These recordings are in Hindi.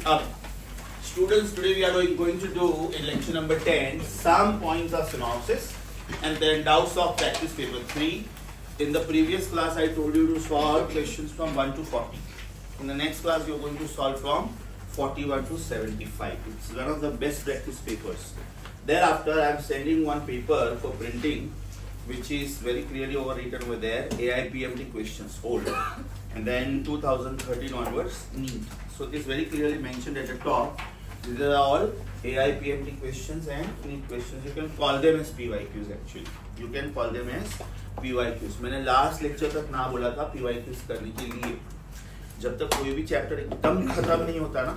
Students, today we are going to do in lecture number 10 some points of synopsis and then doubts of practice paper 3. In the previous class I told you to solve questions from 1 to 40. In the next class you are going to solve from 41 to 75. It's one of the best practice papers. Thereafter I am sending one paper for printing which is very clearly overwritten over there, AIPMT questions old, and then 2013 onwards NEET. So it is very clearly mentioned at the top. These are all AIPMT questions and NEET questions. You can call them as PYQs actually. You can call them as PYQs. मैंने लास्ट लेक्चर तक ना बोला था PYQs करने के लिए. जब तक कोई भी चैप्टर एकदम खत्म नहीं होता ना,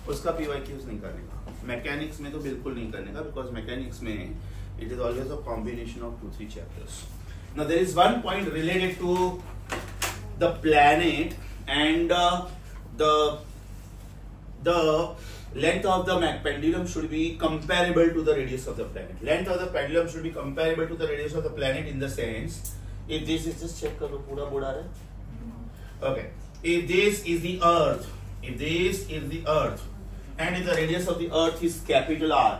उसका PYQs नहीं करने का. मैकेनिक्स में तो बिल्कुल नहीं करने का, बिकॉज मैकेनिक्स में it is always a combination of 2-3 chapters. Now there is one point related to the planet and the length of the pendulum should be comparable to the radius of the planet. Length of the pendulum should be comparable to the radius of the planet in the sense, if this is, just check karo pura board aa raha hai. Okay, if this is the earth, and if the radius of the earth is capital R,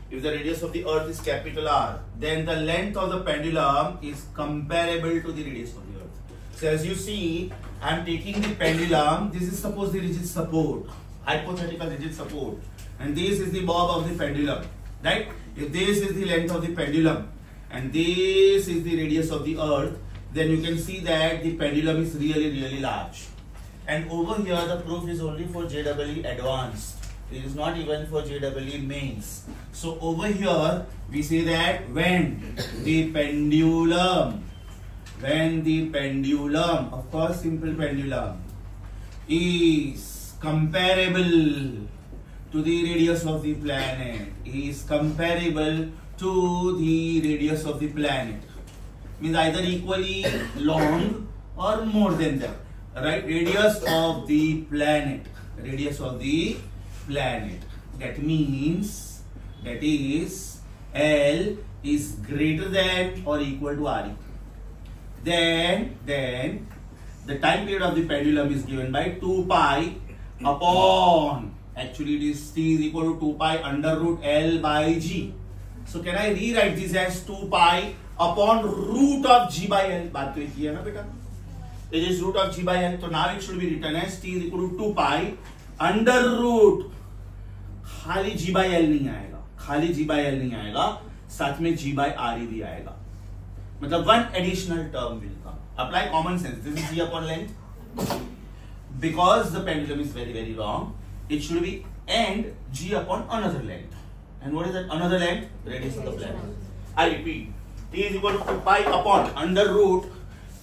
if the radius of the earth is capital R, then the length of the pendulum is comparable to the radius of the earth. So as you see, I am taking the pendulum. This is suppose the rigid support, hypothetical rigid support, and this is the bob of the pendulum, right? If this is the length of the pendulum and this is the radius of the earth, then you can see that the pendulum is really large. And over here the proof is only for JEE Advanced. It is not even for JEE Mains. So over here we say that when the pendulum, of course simple pendulum, is comparable to the radius of the planet, means either equally long or more than that, right? Radius of the planet. That means, that is, L is greater than or equal to RE. Then the time period of the pendulum is given by 2 pi upon, actually it is T is equal to 2 pi under root L by G. So can I rewrite this as 2 pi upon root of G by L? बात तो एक ही है ना बेटा? It is root of G by L. So now it should be written as T is equal to 2 pi under root, खाली G by L नहीं आएगा, साथ में G by RE भी आएगा. मतलब one additional term will come. Apply common sense. This is G upon length. Because the pendulum is very long, it should be and G upon another length. And what is that another length? Radius of the planet. I repeat, T is equal to 2 pi upon under root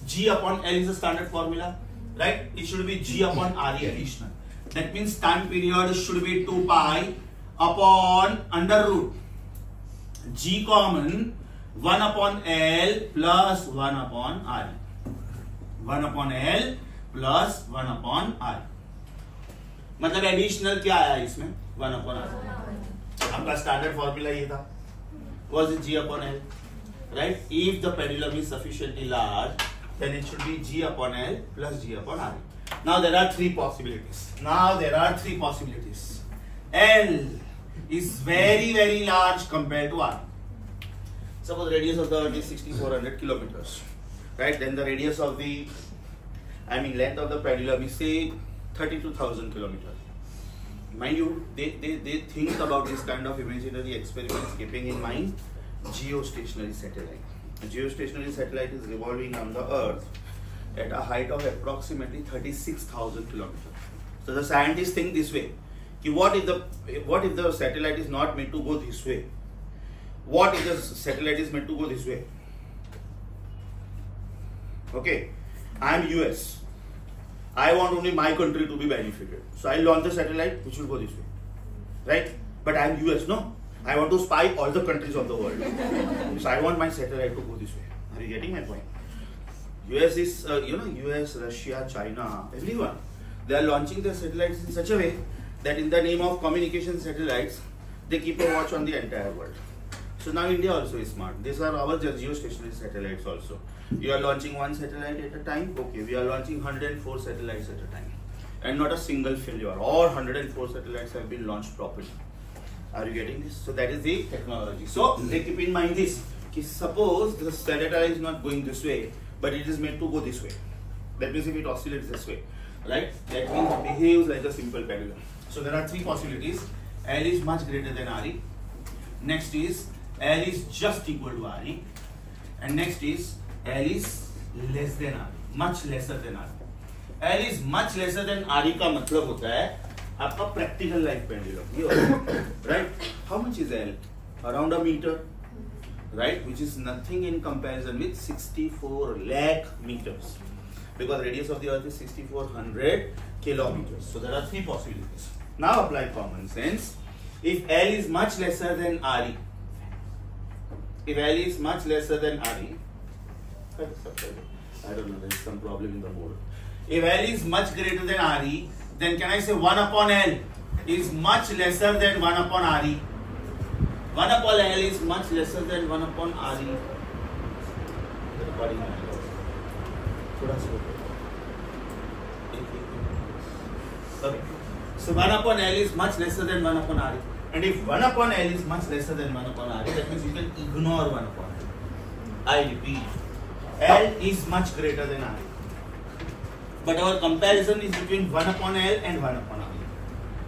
G upon L is the standard formula, right? It should be G upon RE additional. That means time period should be 2 pi upon under root G common 1 upon L plus 1 upon RE. 1 upon L plus 1 upon RE. मतलब एडिशनल क्या आया इसमें? 1 upon RE. आपका स्टैंडर्ड फॉर्मूला ये था. Was it G upon L? Right? If the pendulum is sufficiently large, then it should be G upon L plus G upon RE. Now there are three possibilities. L is very large compared to R. Suppose the radius of the earth is 6400 kilometers, right? Then the radius of the, length of the pendulum is say 32,000 kilometers. Mind you, they think about this kind of imaginary experiments keeping in mind geostationary satellite. A geostationary satellite is revolving on the earth at a height of approximately 36,000 kilometers. So the scientists think this way: what if the satellite is not meant to go this way? What if the satellite is meant to go this way? Okay, I am US. I want only my country to be benefited. So I launch the satellite which will go this way, right? But I am US, no? I want to spy all the countries of the world. So I want my satellite to go this way. Are you getting my point? US is, US, Russia, China, everyone. They are launching their satellites in such a way that in the name of communication satellites, they keep a watch on the entire world. So now India also is smart. These are our geostationary satellites also. You are launching one satellite at a time. Okay, we are launching 104 satellites at a time. and not a single failure. All 104 satellites have been launched properly. Are you getting this? So that is the technology. So keep in mind this. Suppose the satellite is not going this way, but it is meant to go this way. That means if it oscillates this way, right? That means it behaves like a simple pendulum. So there are three possibilities. L is much greater than Re. Next is L is just equal to Re. And next is L is less than Re. Much lesser than Re. L is much lesser than Re का मतलब होता है आपका practical life pendulum, right? How much is L? Around a meter, right? Which is nothing in comparison with 64 lakh meters, because radius of the Earth is 6400 kilometers. So there are three possibilities. Now apply common sense. If L is much lesser than Re, if L is much lesser than Re, I don't know, there is some problem in the board. If L is much greater than Re, then can I say 1 upon L is much lesser than 1 upon Re? 1 upon L is much lesser than 1 upon Re. Okay. So 1 upon L is much lesser than 1 upon Re. And if 1 upon L is much lesser than 1 upon Re, that means you can ignore 1 upon L. I repeat, L is much greater than Re. But our comparison is between 1 upon L and 1 upon Re.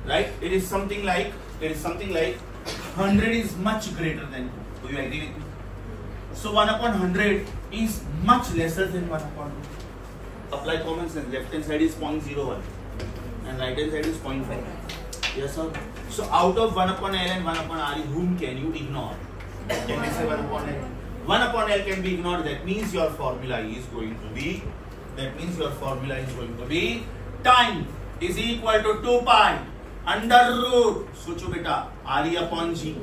Right? It is something like 100 is much greater than 2. Do you agree with me? So 1 upon 100 is much lesser than 1 upon 2. Apply common sense. Left hand side is 0.01 and right hand side is 0.5. Yes sir? So out of 1 upon L and 1 upon Re, whom can you ignore? Can we say 1 upon L? 1 upon L can be ignored. That means your formula is going to be time is equal to 2 pi under root, सोचो बेटा, Re upon G.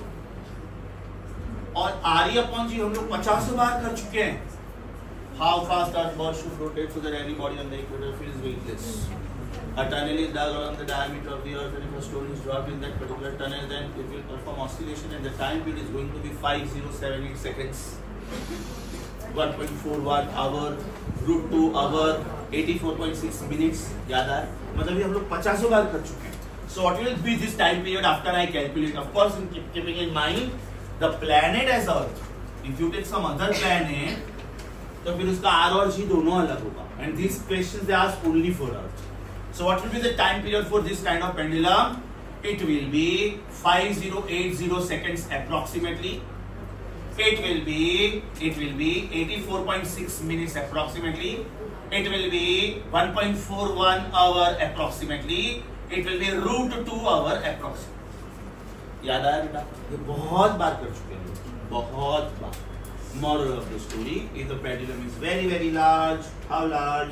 और Re upon G हम लोग 50 बार कर चुके हैं. How fast Earth ball should rotate so that any body on the equator feels weightless. A tunnel is dug along the diameter of the Earth, and if a stone is dropped in that particular tunnel, then it will perform oscillation, and the time period is going to be 5078 seconds. 1.41 hour, root 2 hour, 84.6 minutes. याद है? मतलब ये हम लोग 50 बार कर चुके हैं. So what will be this time period after I calculate? Of course, keeping in mind the planet as Earth. If you take some other planet, तो फिर उसका R और G दोनों अलग होगा. And these questions they ask only for Earth. So what will be the time period for this kind of pendulum? It will be 5080 seconds approximately. It will be 84.6 minutes approximately. It will be 1.41 hour approximately. It will be root 2 hour approximately. याद आया बेटा? ये बहुत बार कर चुके हैं, बहुत बार. Moral of the story is the pendulum is very very large. How large?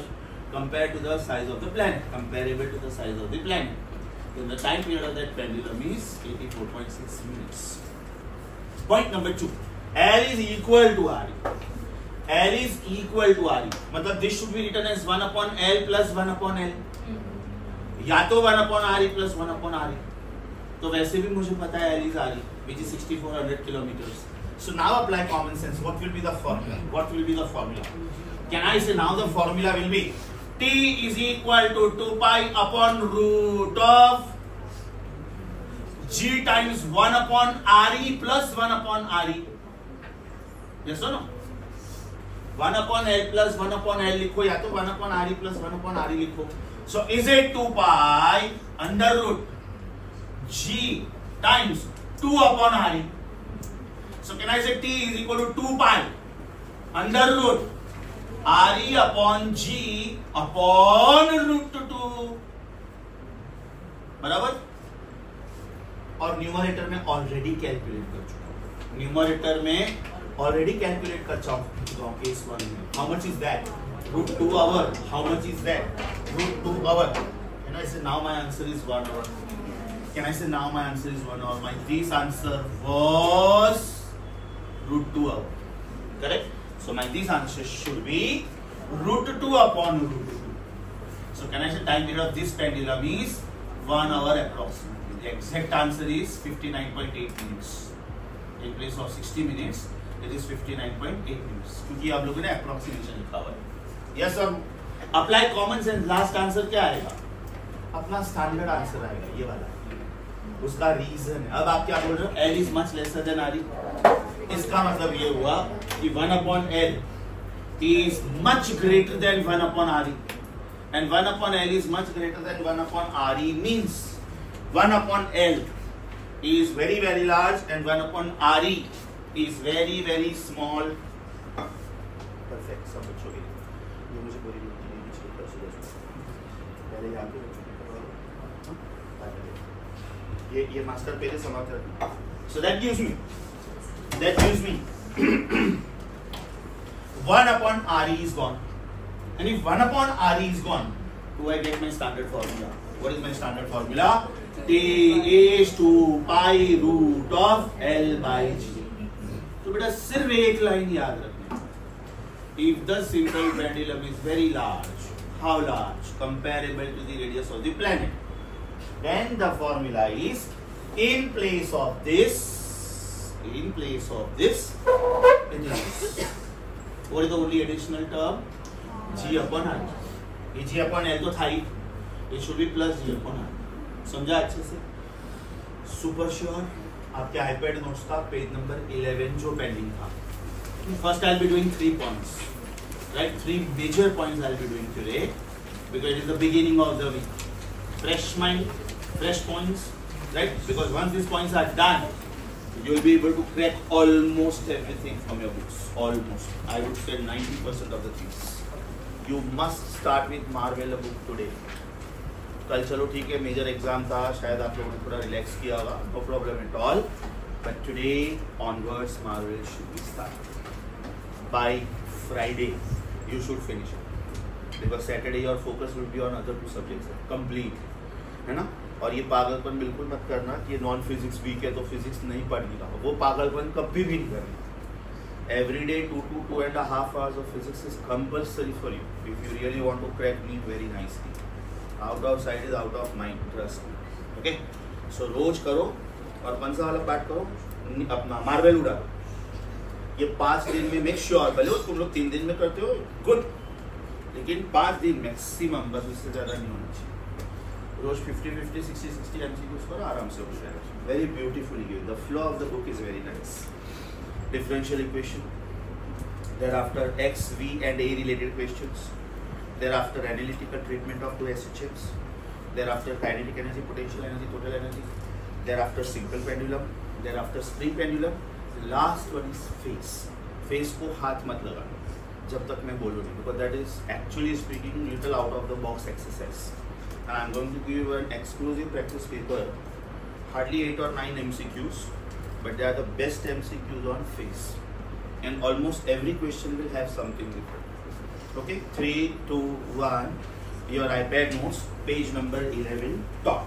Compared to the size of the planet. Comparable to the size of the planet. Then the time period of that pendulum is 84.6 minutes. Point number 2. L is equal to Re. L is equal to Re. मतलब this should be written as 1 upon L plus 1 upon L. या तो 1 upon Re plus 1 upon Re. तो वैसे भी मुझे पता है L is Re, which is 6400 kilometers. So now apply common sense. What will be the formula? What will be the formula? Can I say now the formula will be T is equal to 2 pi upon root of G times 1 upon Re plus 1 upon Re. Yes or no? 1 upon L plus 1 upon L लिखो, या तो 1 upon Re plus 1 upon Re लिखो. So is it 2 pi under root G times 2 upon Re? So can I say T is equal to 2 pi under root Re upon G upon root 2. बराबर? और न्यूमरेटर में ऑलरेडी कैलकुलेट कर चुका हूं. न्यूमरेटर में ऑलरेडी कैलकुलेट कर चुका हूं केस 1 में. How much is that? root 2 hour. How much is that? root 2 hour. Can I say now my answer is 1 hour? Can I say now my answer is 1 hour? My this answer was root 2 hour. Correct? So my this answer should be root 2 upon root 2. So can I say time period of this pendulum is 1 hour approximately. The exact answer is 59.8 minutes. In place of 60 minutes, it is 59.8 minutes. क्योंकि आप लोगों ने approximation लिखा हुआ है. Yes sir. Apply common sense. Last answer क्या आएगा? अपना स्टैंडर्ड आंसर आएगा ये वाला, उसका रीजन है। अब आप क्या बोल रहे हो, L is much lesser than RE, इसका मतलब ये हुआ कि 1/L is much greater than 1/RE, and 1/L is much greater than 1/RE means 1/L is very very large and 1/RE is very very small. Perfect, सब बच्चों के लिए ये मुझे पूरी पहले यहाँ पे ये मास्टर पहले समाप्त कर, so that gives me 1/RE is gone, and if 1/RE is gone, do I get my standard formula? What is my standard formula? T is 2 pi root of L by G. तो बेटा सिर्फ एक लाइन याद रखना, if the simple pendulum is very large, how large? Comparable to the radius of the planet, then the formula is in place of this what is the only additional term? G/R. ये G/L तो था ही, it should be plus G/R. समझा अच्छे से? Super sure. आपके iPad नोट्स का पेज नंबर 11 जो पेंडिंग था, first I'll be doing 3 points, right? 3 major points I'll be doing today because it is the beginning of the week. Fresh mind, fresh points, right? Because once these points are done, you will be able to crack almost everything from your books. Almost, I would say 90% of the things. You must start with Marvel book today. कल चलो ठीक है, मेजर एग्जाम था, शायद आप लोगों ने थोड़ा रिलैक्स किया होगा, no problem at all. But today onwards, Marvel should be started. By Friday, you should finish it. Because Saturday your focus will be on other 2 subjects. Complete, है ना? और ये पागलपन बिल्कुल मत करना कि नॉन फिजिक्स वीक है तो फिजिक्स नहीं पढ़नी का, वो पागलपन कभी भी नहीं करना। Every day 2 to 2.5 hours of physics is compulsory for you if you really want to crack NEET very nicely. Out of sight is out of mind, trust me. Okay? So रोज करो और कौन सा वाला पार्ट करो, अपना मार्वल उड़ा ये 5 दिन में मेक श्योर, भले तुम लोग 3 दिन में करते हो गुड, लेकिन 5 दिन मैक्सिमम, बस उससे ज़्यादा नहीं होना चाहिए। रोज 50-50, 60-60 MCQs करो, आराम से हो जाएगा। Very beautifully given. The flow of the book is very nice. Differential equation. Thereafter X, V and A related questions. Thereafter analytical treatment of 2 SHMs. Thereafter kinetic energy, potential energy, total energy. Thereafter simple pendulum. Thereafter spring pendulum. The last one is phase. Phase को हाथ मत लगाना जब तक मैं बोलूँ नहीं, because that is actually speaking little out of the box exercise. And I'm going to give you an exclusive practice paper, hardly 8 or 9 MCQs, but they are the best MCQs on phase, and almost every question will have something different. Okay, 3, 2, 1, your iPad notes, page number 11, dot.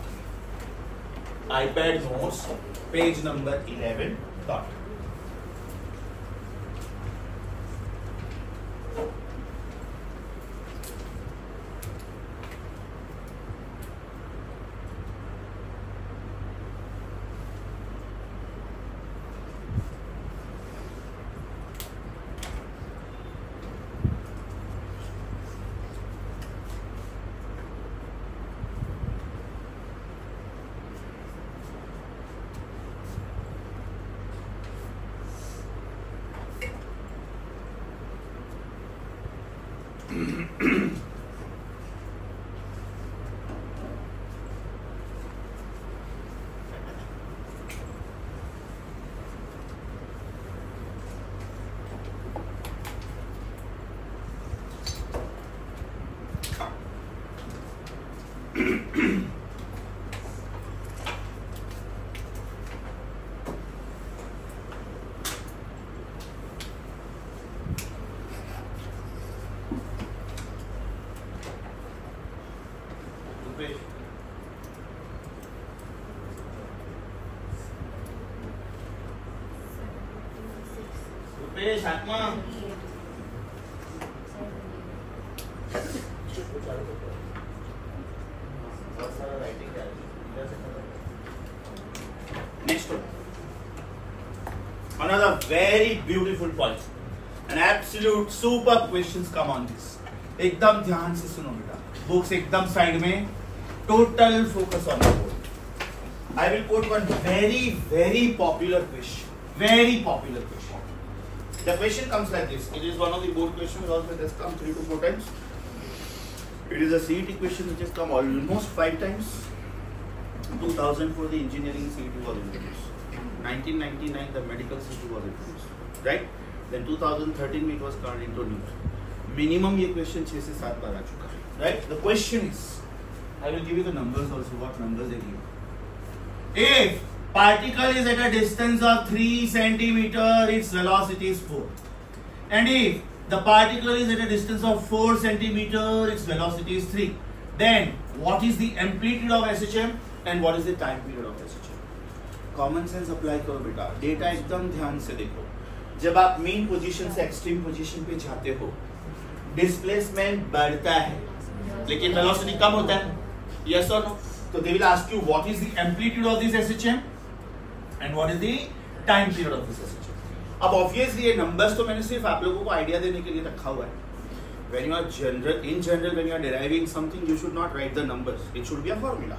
iPad notes, page number 11, dot. Rupesh आत्मा next one, another very beautiful point, an absolute super questions come on this. एकदम ध्यान से सुनो बेटा, बुक्स एकदम साइड में, total focus on the board. I will quote one very popular question. Very popular question. The question comes like this. It is one of the board questions also. It has come 3 to 4 times. It is a CET question which has come almost 5 times. 2004 the engineering CET was introduced. 1999 the medical CET was introduced. Right? Then 2013 it was turned into NEET. Minimum ये question 6 से 7 बार आ चुका है. Right? The question is, I will give you the numbers also. What numbers they give? If particle is at a distance of 3 centimeter, its velocity is 4. And if the particle is at a distance of 4 centimeter, its velocity is 3. Then what is the amplitude of SHM and what is the time period of SHM? Common sense apply करो बेटा. Data एकदम ध्यान से देखो. जब आप mean position से extreme position पे जाते हो, displacement बढ़ता है, लेकिन velocity कम होता है. Yes or no? So they will ask you what is the amplitude of this SHM and what is the time period of this SHM. अब obviously ये numbers तो मैंने सिर्फ आप लोगों को idea देने के लिए रखा हुआ है. When you are in general when you are deriving something, you should not write the numbers. It should be a formula,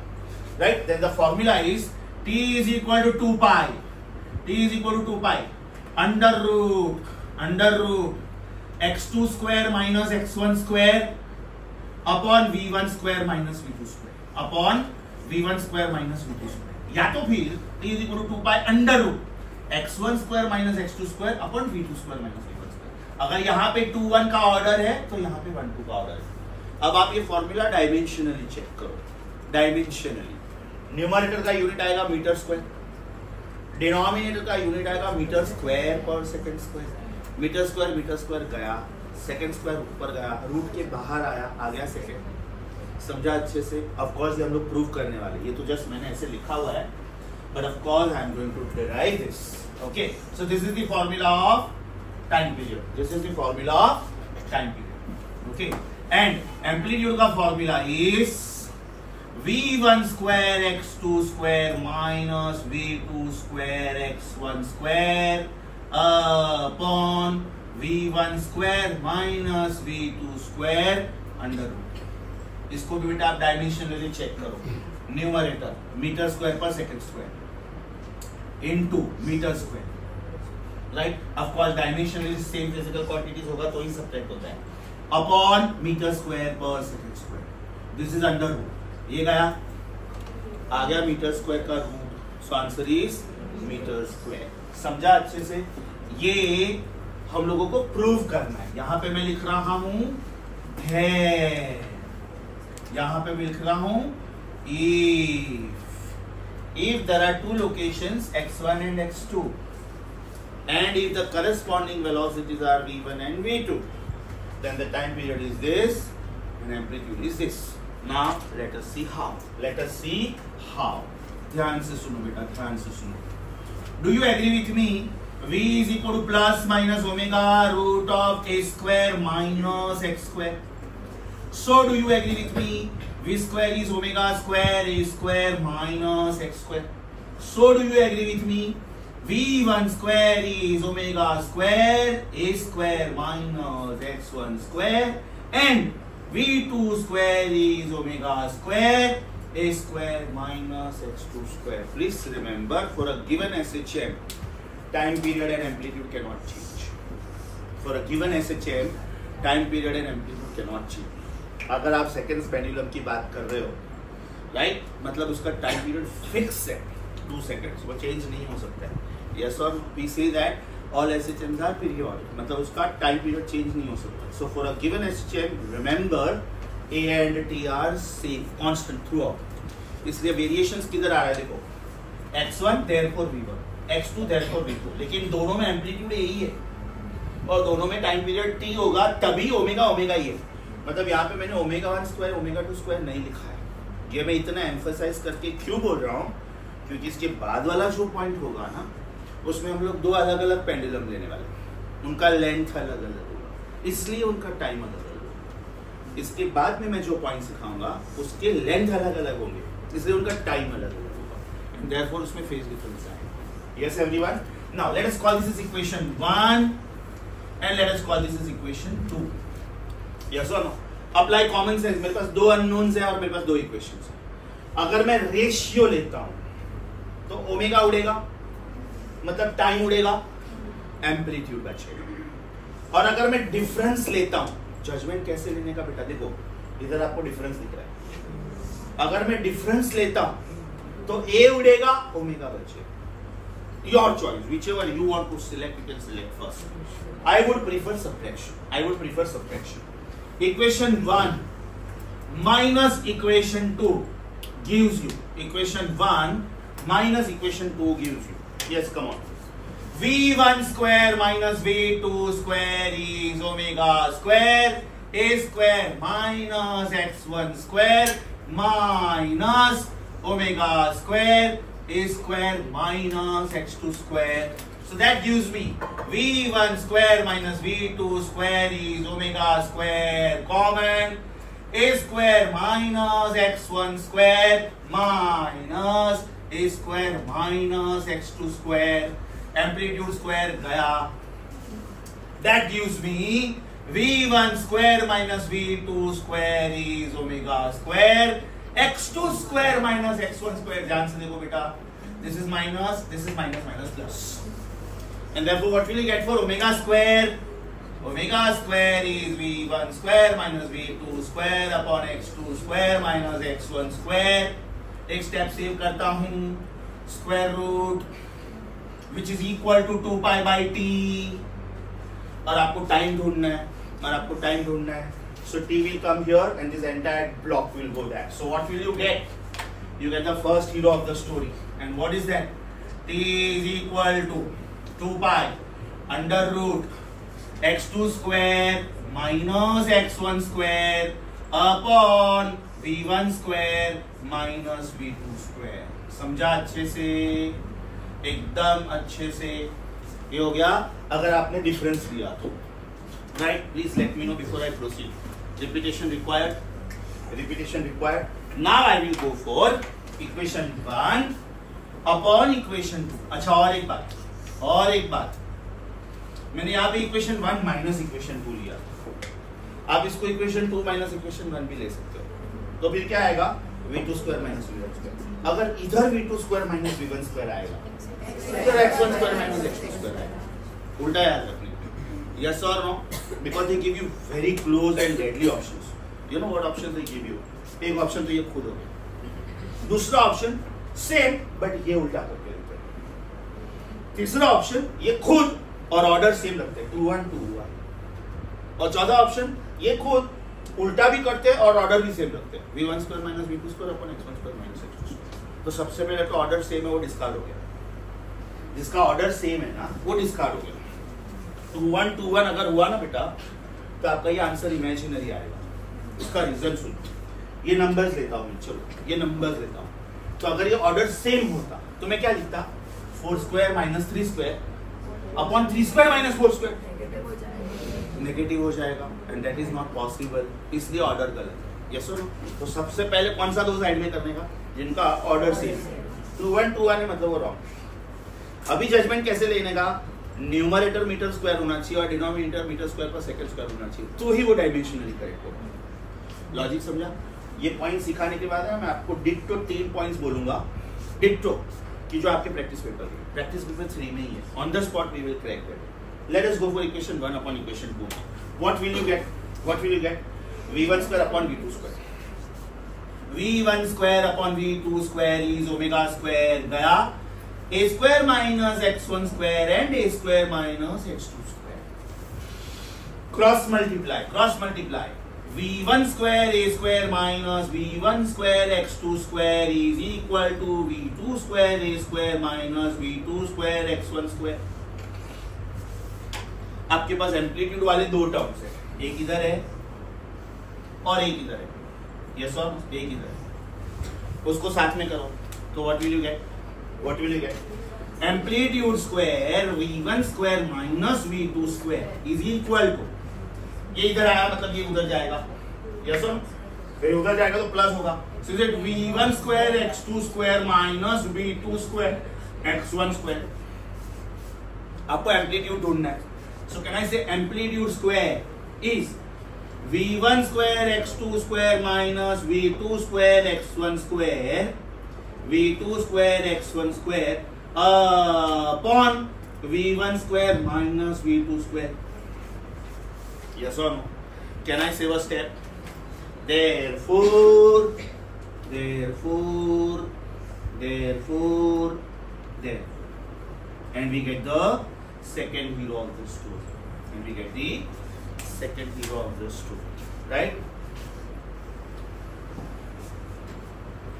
right? Then the formula is T is equal to 2 pi. T is equal to 2 pi under root x2 square minus x1 square upon v1 square minus v2 square upon v1 square minus v2 square. या तो फिर T is equal to 2 pi under root x1 square minus x2 square upon v2 square minus v1 square. अगर यहाँ पे 2 1 का ऑर्डर है तो यहाँ पे 1 2 का ऑर्डर है. अब आप ये फॉर्मूला डायमेंशनली चेक करो. डायमेंशनली न्यूमरेटर का यूनिट आएगा मीटर स्क्वायर, डिनोमिनेटर का यूनिट आएगा मीटर स्क्वायर पर सेकंड स्क्वायर. मीटर स्क्वायर गया, सेकंड स्क्वायर ऊपर गया, रूट के बाहर आया, आ गया सेकंड. समझा अच्छे से? ऑफ कोर्स ये हम लोग प्रूव करने वाले. ये तो जस्ट मैंने ऐसे लिखा हुआ है, but of course I am going to derive this. Okay, so this is the formula of time period. This is the formula of time period. Okay, and amplitude का formula is v1 square x2 square minus v2 square x1 square upon v1 square minus v2 square under root. इसको भी बेटा आप डायमेंशनली चेक करो. न्यूमरेटर मीटर स्क्वायर पर second square into metre square. Right? Of course dimensionally same physical quantities होगा तो ही सब्ट्रैक्ट होता है. अपॉन मीटर स्क्वायर पर second square. This is under root. ये गया, आ गया मीटर स्क्वायर का root. So answer is metre square. समझा अच्छे से? ये हम लोगों को प्रूव करना है. यहां पे मैं लिख रहा हूं है, यहां पे मैं लिख रहा हूं if there are 2 locations x1 and x2 and if the corresponding velocities are v1 and v2, then the time period is this and amplitude is this. Now let us see how. Let us see how. ध्यान से सुनो बेटा, ध्यान से सुनो. Do you agree with me? V is equal to plus minus omega root of a square minus x square. So do you agree with me? V square is omega square a square minus x square. So do you agree with me? V1 square is omega square a square minus x1 square and v2 square is omega square a square minus x2 square. Please remember, for a given SHM, time period and amplitude cannot change. For a given SHM, time period and amplitude cannot change. अगर आप सेकंड्स पेंडुलम की बात कर रहे हो, राइट, मतलब उसका टाइम पीरियड फिक्स है 2 सेकंड्स, वो चेंज नहीं हो सकता है. Yes or no? We say that all SHMs are periodic, मतलब उसका टाइम पीरियड चेंज नहीं हो सकता. So for a given SHM, remember A and T are same, constant throughout. इसलिए वेरिएशंस किधर आ रहा है देखो. x1 therefore v1, x2 therefore v2, लेकिन दोनों में एम्पलीट्यूड यही है और दोनों में टाइम पीरियड t होगा, तभी ओमेगा ओमेगा ये. मतलब यहाँ पे मैंने ओमेगा 1 स्क्वायर ओमेगा 2 स्क्वायर नहीं लिखा है. ये मैं इतना एम्फसाइज करके क्यों बोल रहा हूँ, क्योंकि इसके बाद वाला जो पॉइंट होगा ना, उसमें हम लोग 2 अलग अलग पेंडुलम लेने वाले, उनका लेंथ अलग अलग होगा, इसलिए उनका टाइम अलग अलग होगा. इसके बाद में मैं जो पॉइंट सिखाऊंगा उसके लेंथ अलग अलग होंगे, इसलिए उनका टाइम अलग अलग होगा. एंड देयरफॉर उसमें फेज डिफरेंस आएगा. Yes everyone? Now let us call this is equation 1 and let us call this is equation 2. Yes और नो? Apply common sense. मेरे पास 2 अननोन्स है और मेरे पास 2 इक्वेशंस है. अगर मैं रेशियो लेता हूं तो ओमेगा उड़ेगा, मतलब टाइम उड़ेगा, एम्पलीट्यूड बचेगा। और अगर मैं डिफरेंस लेता हूं, जजमेंट कैसे लेने का बेटा, देखो इधर आपको डिफरेंस दिख रहा है, अगर मैं डिफरेंस लेता हूं तो ए उड़ेगा, ओमेगा बचेगा। Your choice, whichever you want to select, you can select first. I would prefer subtraction. Equation 1 minus equation 2 gives you. Equation 1 minus equation 2 gives you. Yes, come on. V1 square minus V2 square is omega square. A square minus x1 square minus omega square. A square minus x2 square. So that gives me V1 square minus V2 square is omega square common. A square minus x1 square minus A square minus x2 square. Amplitude square gaya. That gives me V1 square minus V2 square is omega square. x2 square minus x1 square, ध्यान से देखो बेटा, this is minus plus, and therefore what will you get for omega square? Omega square is V1 square minus V2 square upon x2 square minus x1 square. एक स्टेप सेव करता हूं, square root which is equal to 2 pi by t, और आपको टाइम ढूंढना है, so t will come here and this entire block will go there. So what will you get? You get the first hero of the story, and what is that? T is equal to 2 pi under root x2 square minus x1 square upon v1 square minus v2 square. समझा अच्छे से, एकदम अच्छे से। ये हो गया अगर आपने डिफरेंस लिया तो। Right? Please let me know before I proceed. Repetition required. Now I will go for equation 1 upon equation 2. अच्छा, और एक बात, मैंने यहाँ पे equation 1 minus equation 2 लिया, आप इसको equation 2 minus equation 1 भी ले सकते हो, तो फिर क्या आएगा? v2 square minus v1 square। अगर इधर v2 square minus v1 square आएगा, इधर x1 square minus x2 square आएगा, उल्टा याद रखना। Yes or no? Because they give you very close and deadly options. You know what options they give you? एक ऑप्शन तो ये खुद हो गया, दूसरा ऑप्शन सेम बट ये उल्टा करके रखते हैं, तीसरा ऑप्शन ये खुद और ऑर्डर सेम रखते हैं 2 1 2 1, और चौथा ऑप्शन ये खुद उल्टा भी करते हैं और ऑर्डर भी सेम रखते हैं, v1 square minus v2 square upon x1 square minus x2 square. तो सबसे पहले तो ऑर्डर सेम है, वो डिस्कार्ड हो गया, जिसका ऑर्डर सेम है ना वो डिस्कार्ड हो गया। 2 1 2 1 अगर हुआ ना बेटा, तो आपका ये आंसर इमेजिनरी आएगा। उसका रीजन सुन, ये नंबर्स लेता हूँ मैं, चलो ये नंबर्स लेता हूँ, तो अगर ये ऑर्डर सेम होता तो मैं क्या लिखता? 4 square minus 3 square upon 3 square minus 4 square, negative हो जाएगा, and that is not possible, इसलिए ऑर्डर गलत है। यस और नो? तो सबसे पहले कौन सा दो साइड में करने का? जिनका ऑर्डर सेम है। 2 1 2 1 है मतलब वो रॉन्ग। अभी जजमेंट कैसे लेने का? न्यूमरेटर मीटर स्क्वायर होना चाहिए और डिनोमिनेटर मीटर स्क्वायर पर सेकंड स्क्वायर होना चाहिए, तो ही वो डायमेंशनली करेक्ट होगा। लॉजिक समझा? ये पॉइंट सिखाने के बाद है मैं आपको डिक्टो 3 पॉइंट्स बोलूंगा, डिक्टो की जो आपके प्रैक्टिस पेपर 3 में ही है। On the spot we will correct it. Let us go for equation 1 upon equation 2। What will you get? v1 square upon v2 square. v1 square upon v2 square is omega square गया, a square minus x1 square and a square minus x2 square. Cross multiply. v1 square a square minus v1 square x2 square is equal to v2 square a square minus v2 square x1 square. आपके पास एम्पलीट्यूड वाले दो टर्म्स है, एक इधर है और एक इधर है। यस और एक इधर है, उसको साथ में करो तो what will you get? Amplitude square v1 square minus v2 square is equal to, ये इधर आया मतलब ये उधर जाएगा, यस और फिर उधर जाएगा तो प्लस होगा, so is it v1 square x2 square minus v2 square x1 square. आपको एम्पलीट्यूड ढूंढना है, सो कैन आई से amplitude square is v1 square x2 square minus v2 square x1 square, v2 square x1 square upon v1 square minus v2 square. Yes or no? Can I save a step? Therefore, and we get the second hero of the story. Right?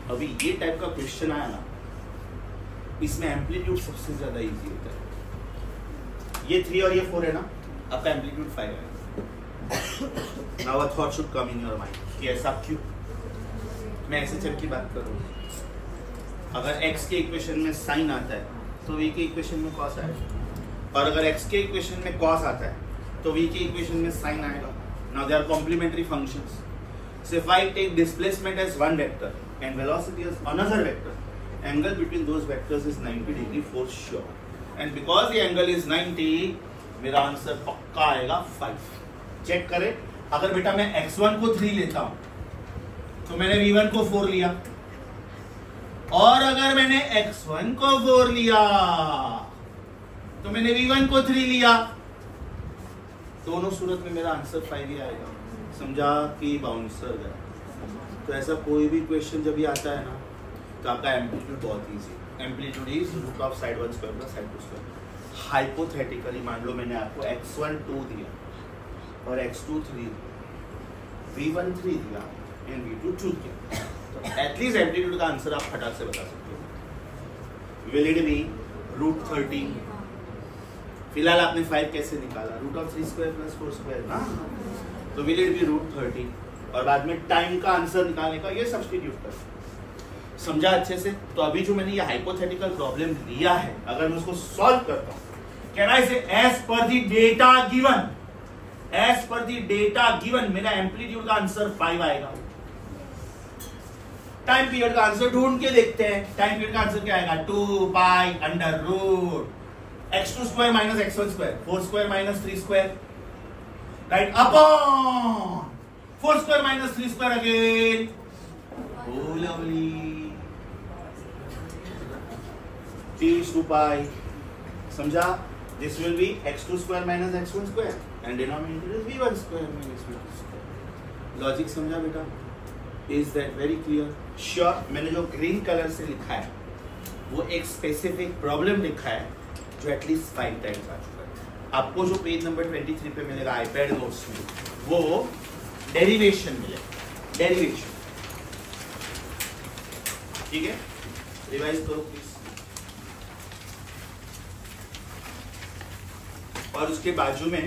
अभी ये टाइप का क्वेश्चन आया ना, इसमें एम्पलीट्यूड सबसे ज्यादा इजी होता है. ये 3 और ये 4 है ना, आपका एम्पलीट्यूड 5 है. Now a thought should come in your mind कि ऐसा क्यों. मैं ऐसे चल की बात करूँ, अगर x के इक्वेशन में साइन आता है तो v के इक्वेशन में cos आएगा, और अगर x के इक्वेशन में cos आता है तो v के इक्वेशन में साइन आएगा. Now they are complementary functions. So if I take displacement as one vector and velocity as another vector, angle between those vectors is 90 degree for sure. And because the angle is 90, मेरा आंसर पक्का आएगा 5. चेक करें, अगर बेटा मैं x1 को 3 लेता हूं तो मैंने v1 को 4 लिया, और अगर मैंने x1 को 4 लिया तो मैंने v1 को 3 लिया. दोनों सूरत में मेरा आंसर 5 ही आएगा. समझा कि बाउंसर गया. तो ऐसा कोई भी क्वेश्चन जब भी आता है ना, तो आपका एम्पलीट्यूड बहुत easy. Amplitude is root of side 1 square plus side 2 square. Hypothetically मान लो मैंने आपको x1 2 दिया और x2 3, v1 3 दिया एंड v2 2 दिया, तो एटलीस्ट एम्पलीट्यूड का आंसर आप फटाक से बता सकते हो. Will it be root 13? फिलहाल आपने 5 कैसे निकाला? Root of 3 square plus 4 square ना, तो विल इट बी रूट 13? और बाद में टाइम का आंसर निकालने का ये सब्स्टिट्यूट कर. समझा अच्छे से? तो अभी जो मैंने ये हाइपोथेटिकल प्रॉब्लम लिया है, अगर मैं उसको सॉल्व करता हूं, can I say as per the data given, as per the data given मेरा एम्पलीट्यूड का आंसर 5 आएगा. टाइम पीरियड का आंसर ढूंढ के देखते हैं. टाइम पीरियड का आंसर क्या आएगा? 2 pi under root x2 square minus x1 square, 4 square minus 3 square, right, upon 4 square minus 3 square again. Oh lovely. t is 2 pi. समझा? This will be x2 square minus x1 square and denominator is v1 square minus v2 square. Logic समझा बेटा? Is that very clear? Sure. मैंने जो ग्रीन कलर से लिखा है वो एक स्पेसिफिक प्रॉब्लम लिखा है जो एटलीस्ट 5 टाइम्स आ चुका है. आपको जो पेज नंबर 23 पे मिलेगा आईपैड नोट्स में, वो डेरिवेशन मिलेगा. डेरिवेशन, ठीक है? रिवाइज करो प्लीज. और उसके बाजू में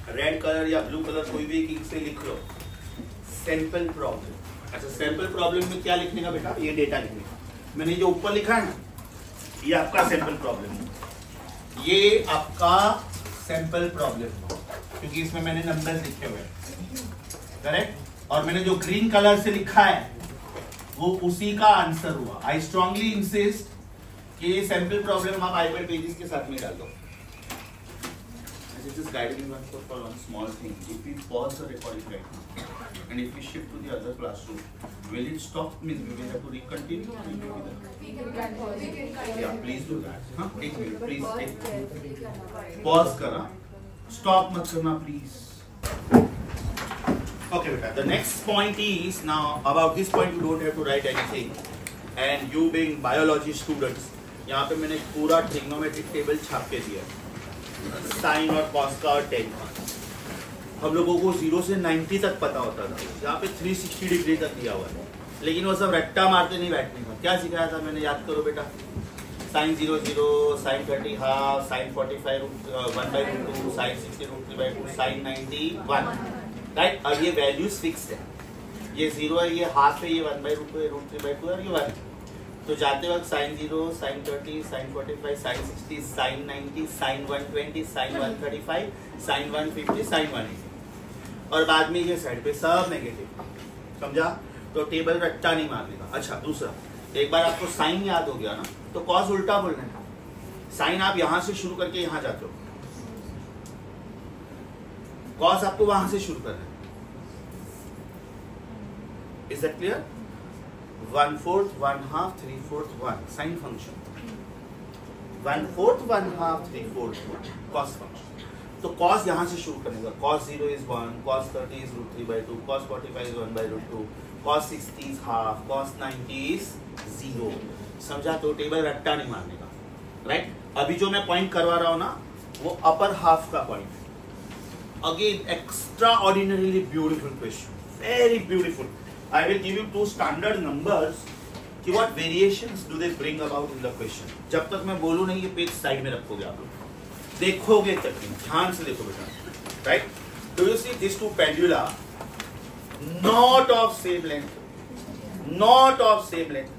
रेड कलर या ब्लू कलर कोई भी एक से लिख लो, सैंपल प्रॉब्लम. अच्छा, सैंपल प्रॉब्लम में क्या लिखने का बेटा? ये डेटा लिखने का. मैंने जो ऊपर लिखा है ना, ये आपका सैंपल प्रॉब्लम है. ये आपका सैंपल प्रॉब्लम, क्योंकि इसमें मैंने नंबर लिखे हुए हैं, करेक्ट. और मैंने जो ग्रीन कलर से लिखा है वो उसी का आंसर हुआ. आई स्ट्रांगली इंसिस्ट कि ये सैंपल प्रॉब्लम आप आईपैड पेजेस के साथ में डाल दो. Just guiding you for one small thing. If we pause the recording right now, and if we shift to the other classroom, will it stop? Means we will have to recontinue. Yeah, please do that. हाँ, एक मिनट, please. Pause करा, stop मत करना, please. Okay, बेटा. The next point is now about this point you don't have to write anything, and you being biology students, यहाँ पे मैंने पूरा trigonometric table छाप के दिया है. साइन और कॉस का और टेन का. हम लोगों को 0 से 90 तक पता होता था. यहाँ पे 360 डिग्री तक दिया हुआ है, लेकिन वो सब रट्टा मारते नहीं बैठने का. क्या सिखाया था मैंने? याद करो बेटा. Sine 0 0, sine 30 half, sine 45 1/2, sine 60 √3/2, sine 90 1. Right. अब ये वैल्यूज फिक्स है. ये 0 है, ये हाफ है, ये 1/2 है, √3/2 है, और ये 1. तो जाते वक्त sine 0, sine 30, sine 45, sine 60, sine 90, sine 120, sine 135, sine 150, sine 180, और बाद में ये साइड पे सब नेगेटिव. समझा? तो टेबल रट्टा नहीं मारने का. अच्छा, दूसरा, एक बार आपको साइन याद हो गया ना, तो कॉस उल्टा बोलना है. साइन आप यहां से शुरू करके यहां जाते हो, कॉस आपको वहां से शुरू करना है. Is that clear? 1/4, 1/2, 3/4, 1 sine function, 1/4, 1/2, 3/4, 1 cos function. तो कॉस यहाँ से शुरू करने का. cos 0 is 1, cos 30 is √3/2, cos 45 is 1/√2, cos 60 is half, cos 90 is 0. समझा? तो टेबल रट्टा नहीं मारने का, राइट? अभी जो मैं पॉइंट करवा रहा हूँ ना, वो अपर हाफ का point. Again extra ordinarily beautiful question, very beautiful. I will give you two standard numbers कि what variations do they bring about in the question. जब तक मैं बोलूँ नहीं, ये पेज साइड में रखोगे आप लोग, देखोगे तक नहीं, ध्यान से देखो बेटा. Right? Do you see these two pendula? Not of same length, not of same length.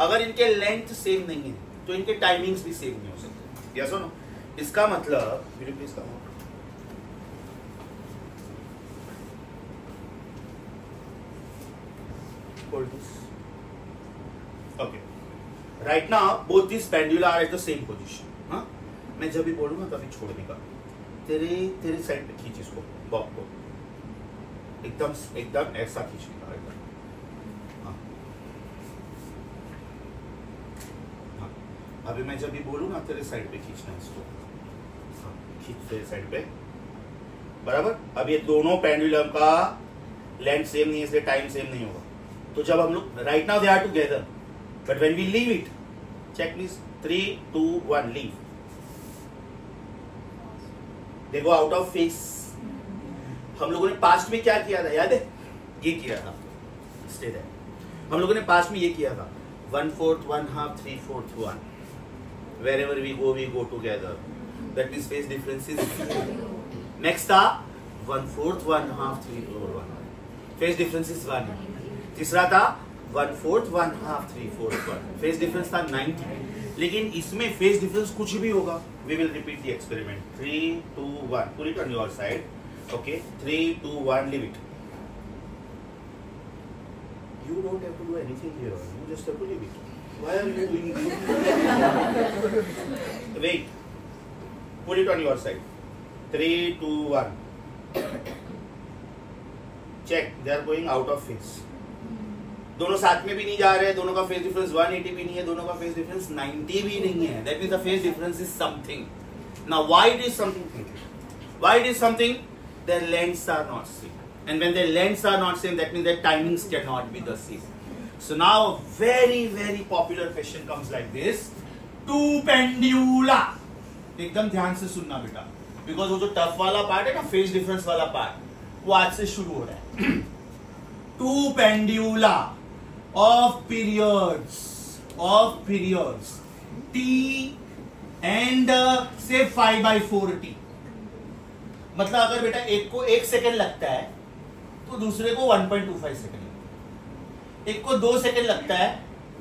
अगर इनके लेंथ सेम नहीं है तो इनके टाइमिंग्स भी सेम नहीं हो सकते. Yes or no? इसका मतलब will you please come out? Hold this. Okay. Right now, both these pendula are at the same position. हाँ? मैं जब भी बोलूँगा तभी छोड़ने का. तेरे साइड पे खींच इसको, बॉक को. एकदम ऐसा खींचने का. हाँ. हाँ. अभी मैं जब भी बोलूँगा तेरे साइड पे खींचना इसको. हाँ. खींच तेरे साइड पे. बराबर? अब ये दोनों पेंडुलम का लेंथ सेम नहीं है, इसलिए टाइम सेम नहीं होगा. तो जब हम लोग right now they are together, but when we leave it, check please, 3, 2, 1 leave, they go out of phase. हम लोगों ने पास्ट में क्या किया था, याद है? ये किया था, स्टे देयर. हम लोगों ने पास्ट में ये किया था, 1/4, 1/2, 3/4, 1. Wherever we go together. That means phase difference is 0. Next था 1/4, 1/2, 3/4, 1. Phase difference is 1. तीसरा था 1/4, 1/2, 3/4, 1. फेज डिफरेंस था 90. लेकिन इसमें फेज डिफरेंस कुछ भी होगा. We will repeat the experiment. 3, 2, 1. Put it on your side. Okay, 3, 2, 1. Leave it. You don't have to do anything here. You just have to leave it. Why are you doing this? Wait. Put it on your side. 3, 2, 1. Check, they are going out of phase. दोनों साथ में भी नहीं जा रहे, दोनों का फेज डिफरेंस 180 भी नहीं है, दोनों का फेज डिफरेंस 90 भी नहीं है. That means the phase difference is something. Now why it is something? Why it is something? Their lengths are not same, and when their lengths are not same, that means their timings can not be the same. So now very very popular question comes like this. Two pendula. एकदम ध्यान से सुनना बेटा, बिकॉज वो जो टफ वाला पार्ट है ना, फेज डिफरेंस वाला पार्ट, वो आज से शुरू हो रहा है. Two pendula of periods t and say 5/4t. मतलब अगर बेटा एक को 1 सेकेंड लगता है तो दूसरे को 1.25 सेकेंड लगता है. एक को 2 सेकेंड लगता है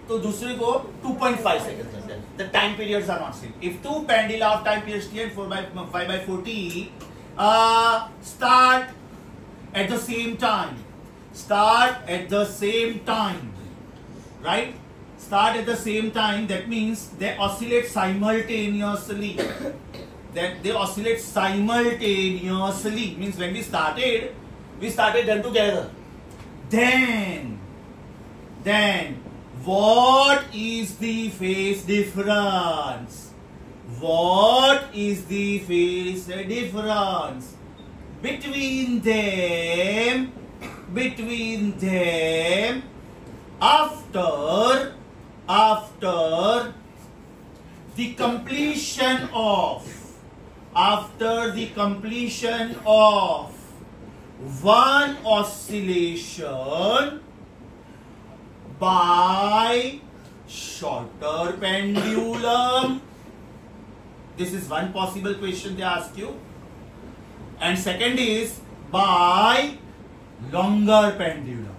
तो दूसरे को 2.5 सेकेंड लगता है. The time periods are not same. If two pendula of time periods t and 5/4t start at the same time, right? Start at the same time, that means they oscillate simultaneously. Means when we started them together. Then what is the phase difference? What is the phase difference between them after the completion of one oscillation by shorter pendulum? This is one possible question they ask you. And second is by longer pendulum.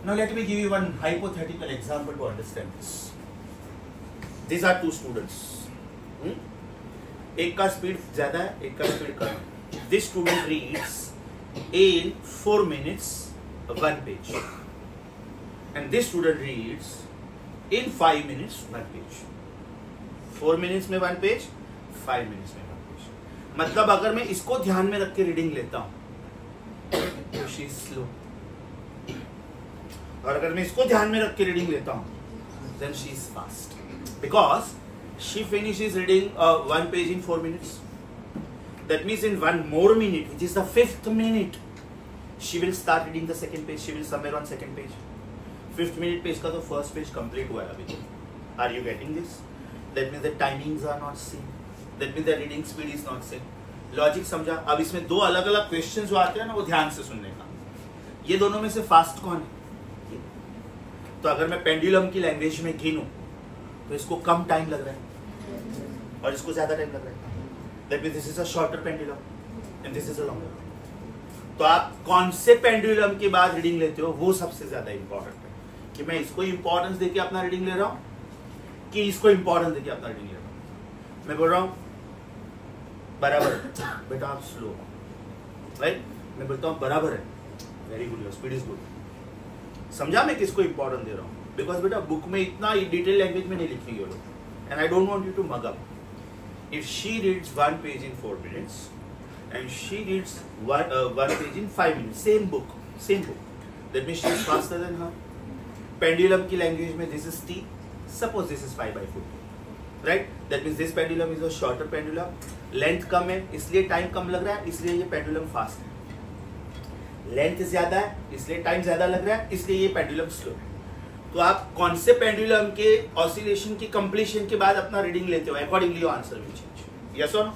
Now let me give you one hypothetical example to understand this. These are two students. एक का स्पीड ज्यादा है, एक का स्पीड कम है. This student reads in 4 minutes 1 page, and this student reads in 5 minutes 1 page. 4 minutes में 1 page, 5 minutes में 1 page. मतलब अगर मैं इसको ध्यान में रख के रीडिंग लेता हूं, तो शी इज स्लो। और अगर मैं इसको ध्यान में रख के रीडिंग लेता हूं, then she is fast, because she finishes reading 1 page in 4 minutes. That means in 1 more minute, which is the 5th minute, she will start reading the second page. She will somewhere on second page. 5th minute page का तो first page complete हुआ है अभी तो. Are you getting this? That means the timings are not same. That means the reading speed is not same. Logic समझा? अब इसमें दो अलग अलग क्वेश्चन जो आते हैं ना, वो ध्यान से सुनने का. ये दोनों में से फास्ट कौन है? तो अगर मैं पेंडुलम की लैंग्वेज में गिनूं तो इसको कम टाइम लग रहा है और इसको ज्यादा टाइम लग रहा है. That means this is a shorter pendulum and this is a longer. तो आप कौन से पेंडुलम के बाद रीडिंग लेते हो, वो सबसे ज्यादा इंपॉर्टेंट है. कि मैं इसको इंपॉर्टेंस देके अपना रीडिंग ले रहा हूं कि इसको इंपॉर्टेंस देके अपना रीडिंग ले रहा हूं. मैं बोल रहा हूं बराबर बेटा आप स्लो, राइट. मैं बोलता हूं बराबर है, very good, your speed is good. समझा मैं किसको इंपॉर्टेंस दे रहा हूं? बिकॉज बेटा बुक में इतना डिटेल लैंग्वेज में नहीं लिखेंगे ये लोग, and I don't want you to mug up. If she reads 1 page in 4 minutes and she reads one page in 5 minutes, same book, that means she is faster than her. Pendulum की language में this is T. Suppose this is 5/4, right? That means this pendulum is a shorter pendulum. Length कम है, इसलिए टाइम कम लग रहा है, इसलिए ये पेंडुलम फास्ट है. लेंथ ज्यादा है, इसलिए टाइम ज्यादा लग रहा है, इसलिए ये पेंडुलम स्लो है. तो आप कौन से पेंडुलम के ऑसिलेशन की कंप्लीशन के बाद अपना रीडिंग लेते हो, accordingly your answer will change. Yes और नो?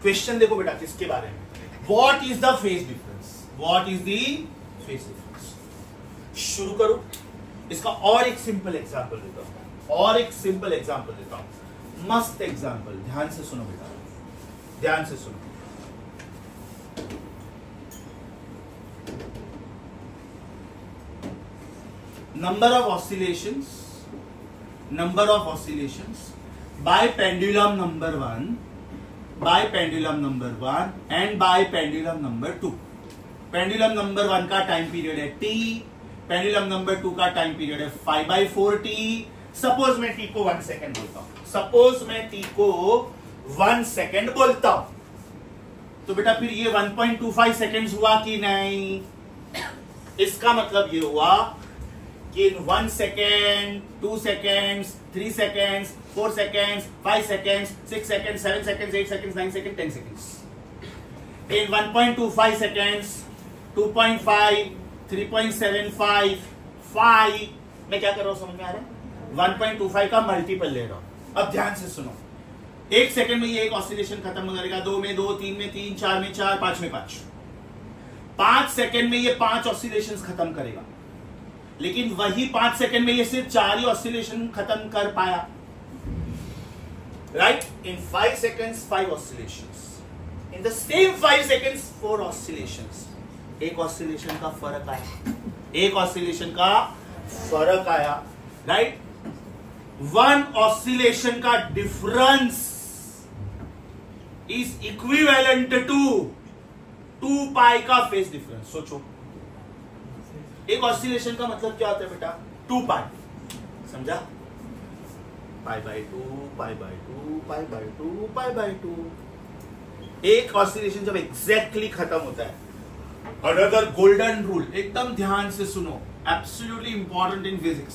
क्वेश्चन देखो बेटा किसके बारे में, what is the phase difference, what is the phase difference. शुरू करो. इसका और एक सिंपल एग्जांपल देता हूं, मस्त एग्जांपल. ध्यान से सुनो बेटा, ध्यान से सुनो. Number of oscillations by pendulum number 1 and by pendulum number 2. Pendulum number 1 का टाइम पीरियड है t, pendulum number 2 का टाइम पीरियड है 5/4t. सपोज मैं t को 1 सेकेंड बोलता हूं, तो बेटा फिर ये 1.25 सेकेंड्स हुआ कि नहीं? इसका मतलब ये हुआ कि in 1 second, 2 seconds, 3 seconds, 4 seconds, 5 seconds, 6 seconds, 7 seconds, 8 seconds, 9 seconds, 10 seconds. In 1.25 seconds, 2.5, 3.75, 5. मैं क्या कर रहा हूं समझ में आ रहा है? 1.25 का मल्टीपल ले रहा हूं. अब ध्यान से सुनो. 1 सेकंड में ये एक ऑसिलेशन खत्म करेगा, 2 में 2, 3 में 3, 4 में 4, 5 में 5. 5 सेकंड में ये 5 ऑसिलेशंस खत्म करेगा, लेकिन वही 5 सेकंड में ये सिर्फ 4 ही ऑसिलेशन खत्म कर पाया, right. In 5 seconds 5 oscillations, in the same 5 seconds 4 oscillations. एक ऑसिलेशन का फर्क आया, राइट. 1 ऑसिलेशन का डिफरेंस इज इक्विवेलेंट टू 2 पाई का फेज डिफरेंस. सोचो, एक ऑसिलेशन का मतलब क्या होता है बेटा? 2 पाई. समझा? π/2. एक ऑसिलेशन जब एग्जैक्टली खत्म होता है, अनदर गोल्डन रूल, एकदम ध्यान से सुनो, एब्सोल्युटली इंपॉर्टेंट इन फिजिक्स.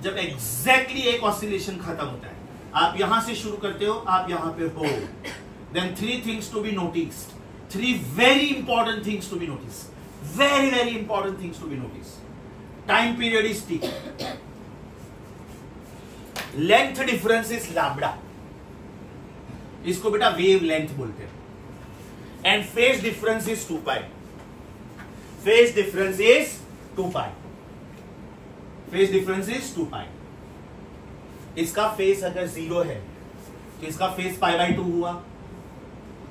जब एग्जैक्टली एक ऑसिलेशन खत्म होता है, आप यहां से शुरू करते हो, आप यहां पे हो, then 3 things to be noticed, 3 very important things to be noticed. Very important things to be noticed. Time period is t. Length difference is lambda. इसको बेटा वेव लेंथ बोलते हैं. And phase difference is 2 pi. Phase difference is 2 pi. इसका फेस अगर 0 है तो इसका फेस π/2 हुआ,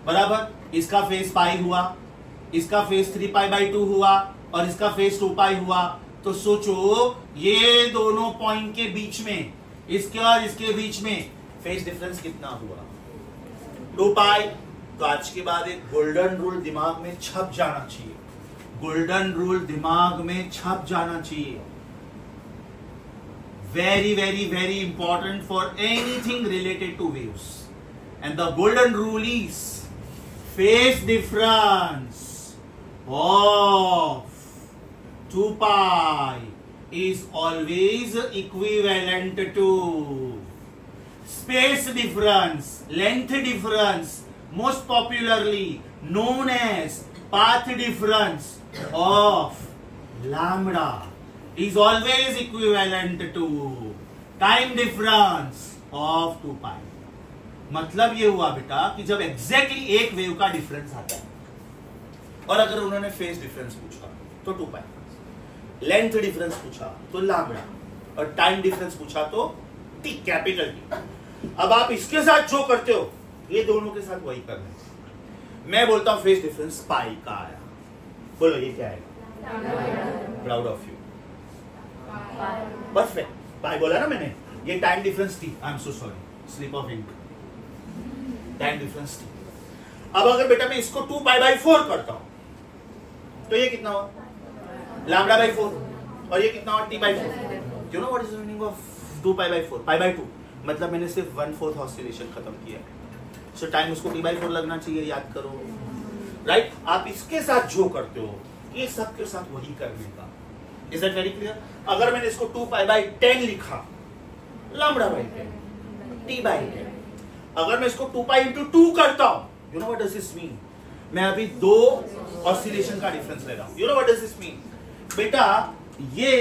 बराबर. इसका फेस पाई हुआ, इसका फेस 3π/2 हुआ, और इसका फेस 2π हुआ. तो सोचो ये दोनों पॉइंट के बीच में, इसके और इसके बीच में फेस डिफरेंस कितना हुआ? 2π. तो आज के बाद एक गोल्डन रूल दिमाग में छप जाना चाहिए. very important for anything related to waves. And the golden rule is phase difference of 2 pi is always equivalent to space difference, length difference, most popularly known as path difference of lambda is always equivalent to time difference of 2 pi. मतलब ये हुआ बेटा कि जब एग्जैक्टली एक वेव का डिफरेंस आता है और अगर उन्होंने फेज डिफरेंस पूछा तो 2 पाई, लेंथ डिफरेंस पूछा तो लैम्बडा और टाइम डिफरेंस पूछा तो टी, कैपिटल टी। अब आप इसके साथ जो करते हो ये दोनों के साथ वही करना है। मैं बोलता हूं फेज डिफरेंस पाई का आया, बोलो ये क्या आएगा? Proud of you, perfect. Pi बोला ना मैंने, ये time difference T, I am so sorry, slip of ink, time difference T. अब अगर बेटा मैं इसको 2 पाई बाई 4 करता हूं तो ये कितना हुआ? लैम्बडा बाई 4, और ये कितना हुआ? T by 4। You know what is the meaning of 2 pi by 4? Pi by 2 मतलब मैंने सिर्फ 1/4 ऑसिलेशन खत्म किया है, सो टाइम उसको टी बाई 4 लगना चाहिए, याद करो, राइट? आप इसके साथ जो करते हो ये सब के साथ वही करने का। Is that very clear? अगर मैंने इसको 2 पाई बाई 10 लिखा, लैम्बडा बाई 10, टी बाई 10। अगर मैं इसको 2 पाई इंटू 2 करता हूं, you know what does this mean? मैं अभी 2 ऑसिलेशन का डिफरेंस ले रहा हूं। You know what does this mean? बेटा ये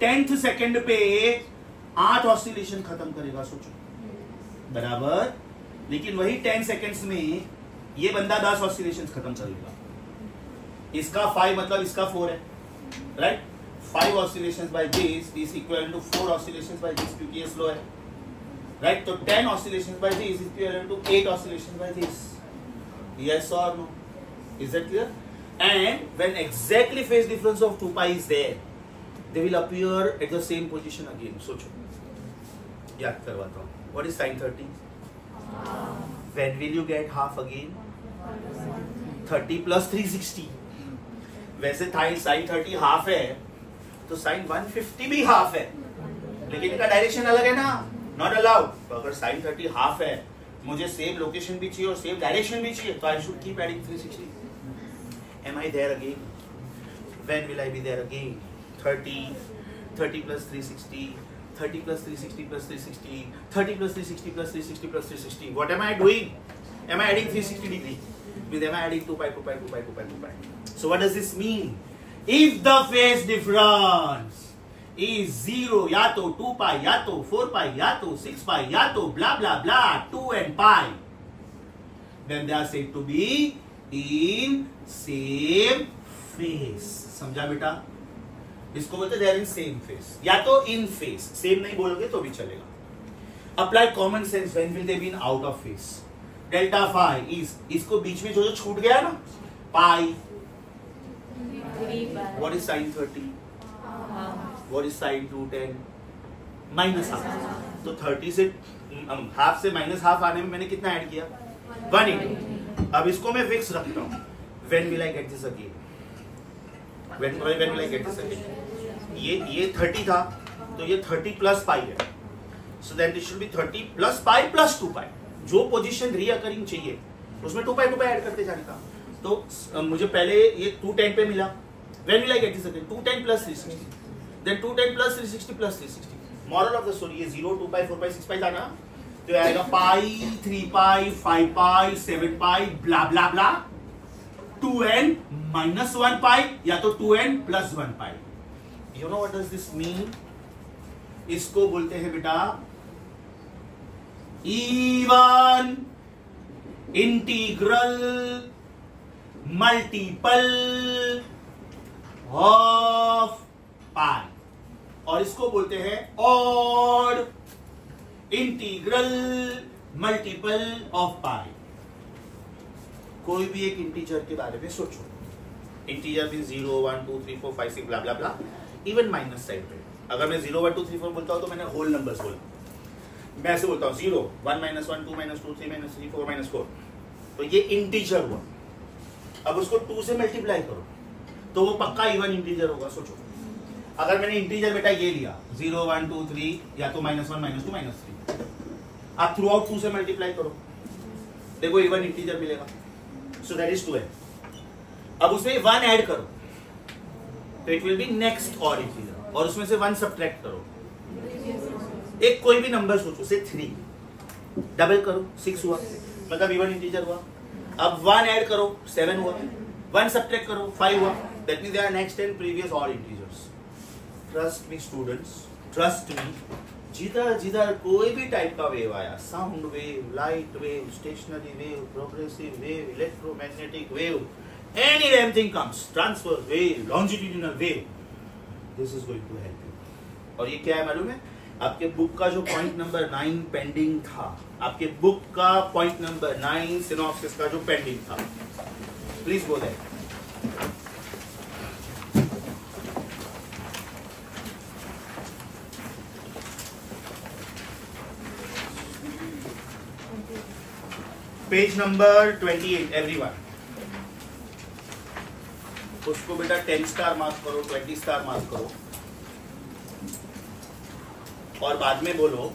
10th सेकंड पे 8 ऑसिलेशन खत्म करेगा, सोचो, बराबर। लेकिन वही 10 सेकंड्स में ये बंदा 10 ऑसिलेशन खत्म करेगा। इसका 5 मतलब इसका 4 है, right? 5 oscillations by this is equal to 4 oscillations by this, क्योंकि ये स्लो है, राइट? तो 10 oscillations by this is equal to 8 oscillations by this. Yes or no? Is that clear? And when exactly phase difference of 2 pi is there, they will appear at the same position again. सोचो, याद करवाता हूँ. What is sin 30? When will you get half again? 30 plus 360. वैसे sin 30 हाफ है, तो sin 150 भी हाफ है, लेकिन इनका डायरेक्शन अलग है ना, नॉट अलाउड। तो अगर sin 30 हाफ है, मुझे सेम लोकेशन भी चाहिए और सेम डायरेक्शन भी चाहिए, तो I should keep adding 360. Am I there again? When will I be there again? 30 plus 360, 30 plus 360 plus 360, 30 plus 360 plus 360 plus 360. What am I doing? Am I adding 360 degree? With am I adding 2 pi, 2 pi, 2 pi, 2 pi, 2 pi? So what does this mean? If the phase difference is 0, या तो 2 pi, या तो 4 pi, या तो 6 pi, या तो blah blah blah 2 and pi, then they are said to be in same phase. समझा बेटा? इसको बोलते they are in same phase, या तो in phase, same नहीं बोलोगे तो भी चलेगा। Apply common sense, when will they be in out of phase? Delta phi is, इसको बीच में जो छूट गया ना, pi. What is sin 30? What is sin 210? Minus half. तो 30 से हाफ से माइनस हाफ आने में मैंने कितना ऐड किया? 180। अब इसको मैं फिक्स रखता हूँ। When will I get this again? When will I get this again? ये 30 था, तो ये 30 प्लस पाई है। So then this should be 30 plus pi plus 2 पाई। जो पोजीशन रीअकरिंग चाहिए उसमें 2 पाई ऐड करते जाने का। तो मुझे पहले ये 210 पे मिला। When will I get this again? 210 plus 360. Then 210 plus 360 plus 360. Moral of the story, ये 0, 2 pi, 4 pi, 6 pi था ना, तो आएगा pi, 3 pi, 5 pi, 7 pi, blah blah blah, 2n minus 1 pi, या तो 2n plus 1 pi. You know what does this mean? इसको बोलते हैं बेटा even integral multiple of pi, और इसको बोलते हैं odd integral multiple of pi. कोई भी एक इंटीजर के बारे में सोचो, इंटीजर मीन 0, 1, 2, 3, 4, 5, 6 ब्ला ब्ला ब्ला, इवन माइनस साइड पे अगर मैं 0, 1, 2, 3, 4 बोलता हूं तो मैंने होल नंबर्स बोला। मैं ऐसे बोलता हूं 0, 1, -1, 2, -2, 3, -3, 4, -4, तो ये इंटीजर हुआ। अब उसको 2 से मल्टीप्लाई करो तो वो पक्का इवन इंटीजर होगा। सोचो, अगर मैंने इंटीजर बेटा ये लिया 0, 1, 2, 3, या तो -1, -2, -3, आप थ्रू आउट 2 से मल्टीप्लाई करो, देखो इवन इंटीजर मिलेगा। So that is 2n। अब उसमें 1 ऐड करो तो it will be next odd integer, और उसमें से 1 सब्ट्रैक्ट करो। एक कोई भी नंबर सोचो, से 3 डबल करो 6 हुआ, मतलब इवन इंटीजर हुआ। अब 1 ऐड करो 7 हुआ, 1 सब्ट्रैक्ट करो 5 हुआ, that means they are next and previous odd integers. Trust me students, trust me, जिधर जिधर कोई भी टाइप का वेव आया, sound wave, light wave, stationary wave, progressive wave, electromagnetic wave, any damn thing comes, transverse wave, longitudinal wave, this is going to help you. और ये क्या है मालूम है? आपके बुक का जो पॉइंट नंबर 9 पेंडिंग था, आपके बुक का पॉइंट नंबर 9 सिनॉप्सिस का जो पेंडिंग था, please go there. Page number 28 everyone, उसको बेटा 10 स्टार मार्क करो, 20 स्टार मार्क करो, और बाद में बोलो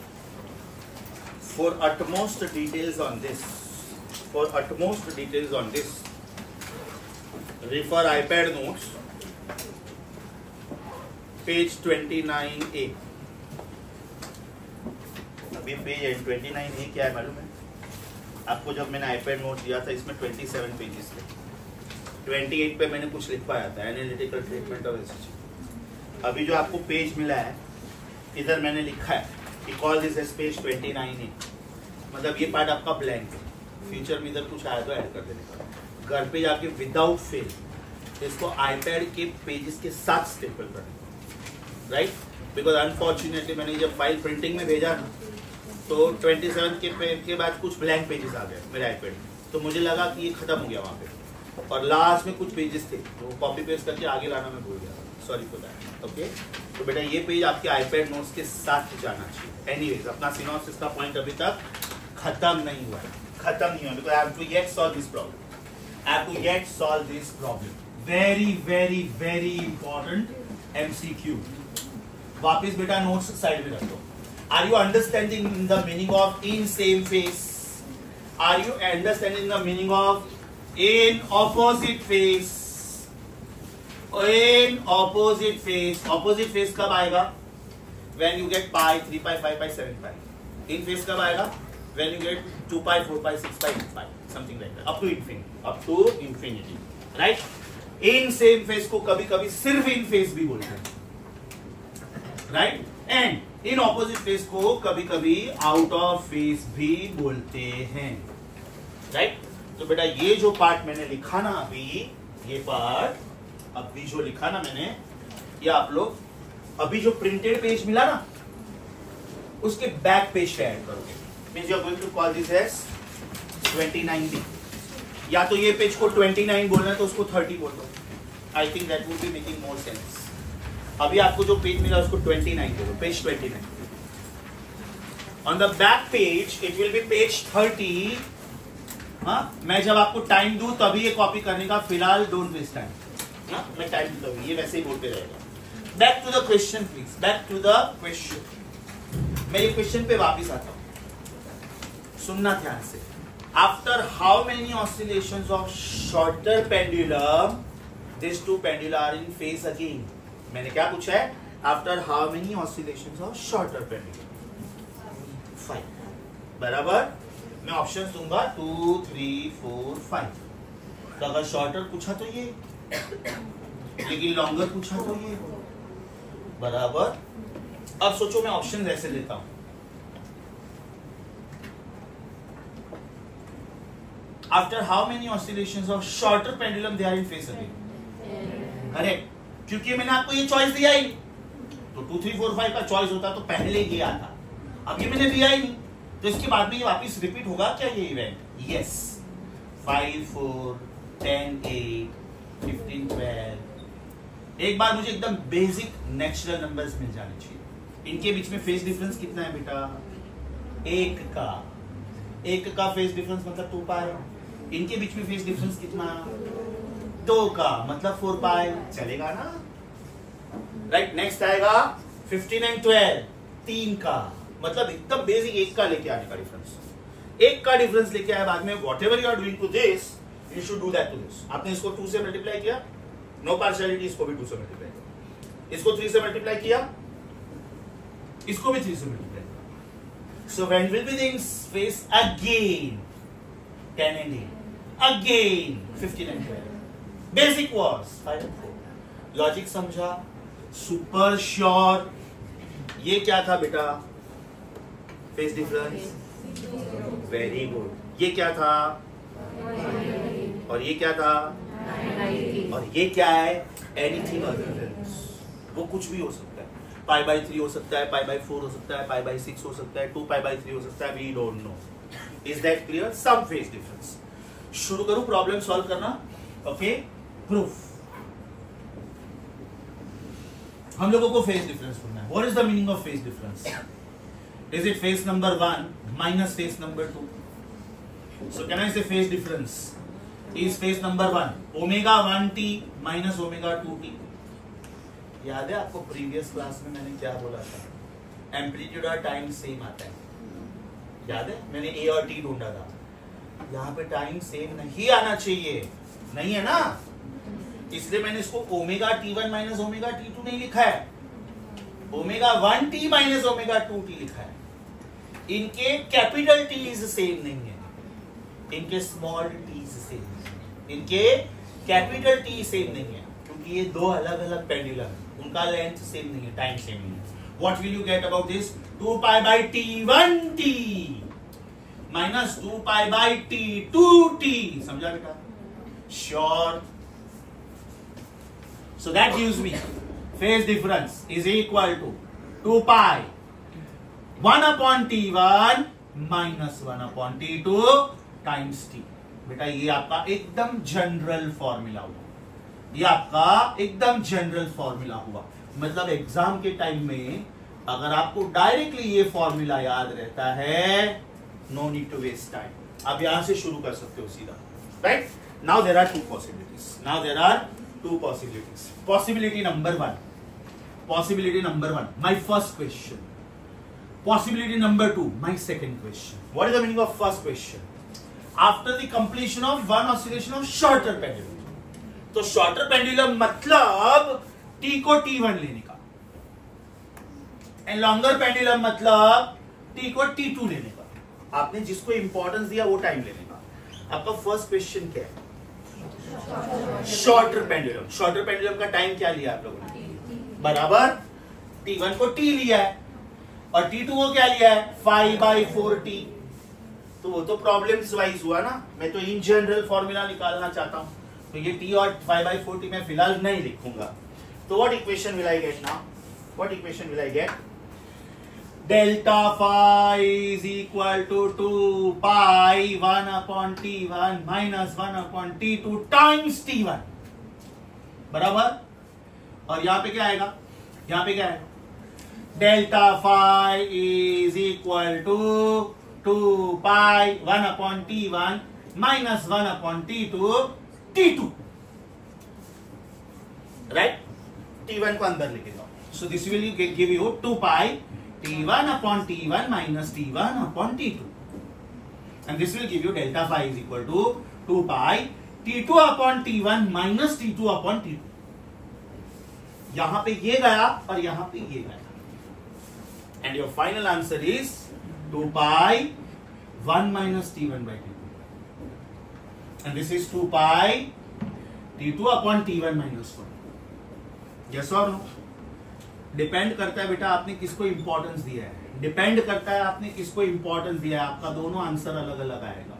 for utmost details on this, for utmost details on this refer iPad notes page 29A। अभी पेज 29A क्या है मालूम है आपको? जब मैंने आईपैड नोट दिया था इसमें 27 पेजेस थे, 28 पे मैंने कुछ लिख पाया था, एनालिटिकल ट्रीटमेंट ऑफ रिसर्च। अभी जो आपको पेज मिला है इधर मैंने लिखा है कि call this as page 29A, मतलब ये पार्ट आपका ब्लैंक है, फ्यूचर में इधर कुछ आया तो ऐड कर देने का। घर पे जाके विदाउट फेल इसको आईपैड के पेजेस के साथ स्टेपल करना, राइट? बिकॉज अनफॉर्चुनेटली मैंने जब फाइल प्रिंटिंग में भेजा ना तो 27 के बाद कुछ ब्लैंक पेजेस आ गए मेरे आईपैड में, तो मुझे लगा कि ये खत्म हो गया वहाँ पे, और लास्ट में कुछ पेजेस थे तो कॉपी पेस्ट करके आगे लाना मैं भूल गया, सॉरी फॉर दैट। ओके, तो बेटा ये पेज आपके आईपैड नोट्स के साथ जाना चाहिए। एनीवेज, अपना सिनॉप्सिस का पॉइंट अभी तक खत्म नहीं हुआ है, खत्म नहीं हुआ, because I have to yet solve this problem, I have to yet solve this problem. Very very very important MCQ. वापस बेटा नोट्स साइड में रख दो। Are you understanding the meaning of in same phase? Are you understanding the meaning of in opposite phase? In opposite phase. Opposite phase कब आएगा? When you get pi, 3 pi, 5 pi, 7 pi. In phase कब आएगा? When you get 2 pi, 4 pi, 6 pi, 8 pi, something like that. Up to infinity. Up to infinity. Right? In same phase को कभी-कभी सिर्फ in phase भी बोलते हैं. Right? And in opposite face को कभी कभी आउट ऑफ फेस भी बोलते हैं, राइट? तो बेटा ये जो पार्ट मैंने लिखा ना अभी, ये पार्ट अभी जो लिखा ना मैंने, ये आप लोग अभी जो प्रिंटेड पेज मिला ना उसके बैक पेज पे ऐड करोगे। Means you are going to call this as 29B। या तो ये पेज को 29 बोलना है तो उसको 30 बोल दो। I think that would be making more sense. अभी आपको जो पेज मिला उसको 29 दे दो, page 29। On the back page it will be page 30। हाँ, मैं जब आपको टाइम दूं तभी ये कॉपी करने का, फिलहाल डोंट वेस्ट टाइम। हाँ, मैं टाइम दूं तभी, ये वैसे ही बोलते रहेगा। Back to the question please, back to the question. मैं ये क्वेश्चन पे वापिस आता हूं, सुनना ध्यान से। After how many oscillations of shorter pendulum this two pendula are in phase again. मैंने क्या पूछा है? After how many oscillations of shorter pendulum? 5। बराबर, मैं ऑप्शन दूंगा 2, 3, 4, 5। तो अगर शॉर्टर पूछा तो ये, लेकिन लॉन्गर पूछा तो ये, बराबर। अब सोचो मैं ऑप्शन ऐसे लेता हूं। After how many oscillations of shorter pendulum they are in phase again? Correct, क्योंकि मैंने आपको ये चॉइस दिया ही नहीं। तो 2, 3, 4, 5 का चॉइस होता तो पहले ये आता, अब ये मैंने दिया ही नहीं, तो इसके बाद में ये वापस रिपीट होगा क्या ये इवेंट? यस। 5, 4, 10, 8, 15, 12। एक बार मुझे एकदम बेसिक नेचुरल नंबर्स मिल जाने चाहिए। इनके बीच में फेज डिफरेंस कितना है बेटा? 1 का फेज डिफरेंस मतलब 2 पाई। इनके बीच में फेज डिफरेंस कितना? 2 का मतलब 4 पाई। चलेगा ना? राइट, नेक्स्ट आएगा 15 and 12, 3 का मतलब एकदम बेसिक 1 का लेके आने का डिफरेंस। 1 का डिफरेंस लेके आए बाद में, whatever you are doing to this, you should do that to this. आपने इसको 2 से मल्टीप्लाई किया, नो पार्शियलिटी, इसको भी 2 से मल्टीप्लाई किया, इसको 3 से मल्टीप्लाई किया, इसको भी 3 से मल्टीप्लाई किया। So when will be the space again 10 and 8 again 15 and 12. Basic was 5 and 4. Logic समझा, सुपर श्योर। ये क्या था बेटा? Phase difference, very good. ये क्या था? और ये क्या था? और ये क्या है? एनीथिंग अदर देन, वो कुछ भी हो सकता है। पाई बाई 3 हो सकता है, पाई बाई 4 हो सकता है, पाई बाई 6 हो सकता है, 2 पाई बाई 3 हो सकता है, we don't know. Is that clear? Some phase difference. शुरू करूं प्रॉब्लम सॉल्व करना। Okay, proof. हम लोगों को फेस डिफरेंस ढूंढना है। What is the meaning of phase difference? Is it phase number 1 minus phase number 2? So can I say phase difference is phase number 1 omega 1t minus omega 2t। याद है आपको प्रीवियस क्लास में मैंने क्या बोला था? एम्पलीट्यूड और टाइम सेम आता है, याद है? मैंने ए और टी ढूंढा था। यहाँ पे टाइम सेम नहीं आना चाहिए, नहीं है ना, इसलिए मैंने इसको omega t1 minus omega t2 नहीं लिखा है, omega 1t minus omega 2t लिखा है। इनके कैपिटल टी इज सेम नहीं है, इनके स्मॉल टी सेम नहीं है, इनके कैपिटल टी सेम नहीं है, क्योंकि ये दो अलग अलग पेंडुलम है, उनका लेंथ सेम नहीं है, टाइम सेम नहीं है। What will you get about this? 2 pi by t1t minus 2 pi by t2t. समझा बेटा? Sure. So that gives me phase difference is equal to 2 pi 1 upon t1 minus 1 upon t2 times t. बेटा ये आपका एकदम जनरल फॉर्मूला हुआ, ये आपका एकदम जनरल फॉर्मूला हुआ। मतलब एग्जाम के टाइम में अगर आपको डायरेक्टली ये फॉर्मूला याद रहता है, no need to waste time, आप यहां से शुरू कर सकते हो सीधा। Right now there are two possibilities. Possibility number 1 my first question, possibility number 2 my second question. What is the meaning of first question? After the completion of one oscillation of shorter pendulum. तो शॉर्टर पेंडुलम मतलब टी को t1 लेने का, एंड लॉन्गर पेंडुलम मतलब टी को t2 लेने का। आपने जिसको इंपॉर्टेंस दिया वो टाइम लेने का। आपका फर्स्ट क्वेश्चन क्या है? Shorter pendulum. शॉर्टर पेंडुलम का टाइम क्या लिया आप लोगों ने? बराबर t1 को t लिया है और t2 को क्या लिया है? 5/4t। तो वो तो प्रॉब्लम्स वाइज हुआ ना, मैं तो इन जनरल फॉर्मूला निकालना चाहता हूं, तो ये t और 5/4t मैं फिलहाल नहीं लिखूंगा। So what equation will I get now? What equation will I get? Delta phi is equal to 2 pi 1 upon t1 minus 1 upon t2 times t1 बराबर। और यहाँ पे क्या आएगा? यहाँ पे क्या है? Delta phi is equal to 2 pi 1 upon t1 minus 1 upon t2 t2, right? t1 को अंदर लेके जाओ, so this will give you 2 pi t1 upon t1 minus t1 upon t2, and this will give you delta phi is equal to 2 pi t2 upon t1 minus t2 upon t2। यहां पे ये गया और यहां पे ये गया, and your final answer is 2 pi 1 minus t1 by t2, and this is 2 pi t2 upon t1 minus 1। Yes और नो? डिपेंड करता है बेटा आपने किसको इंपॉर्टेंस दिया है, डिपेंड करता है आपने किसको इंपॉर्टेंस दिया है, आपका दोनों आंसर अलग अलग आएगा।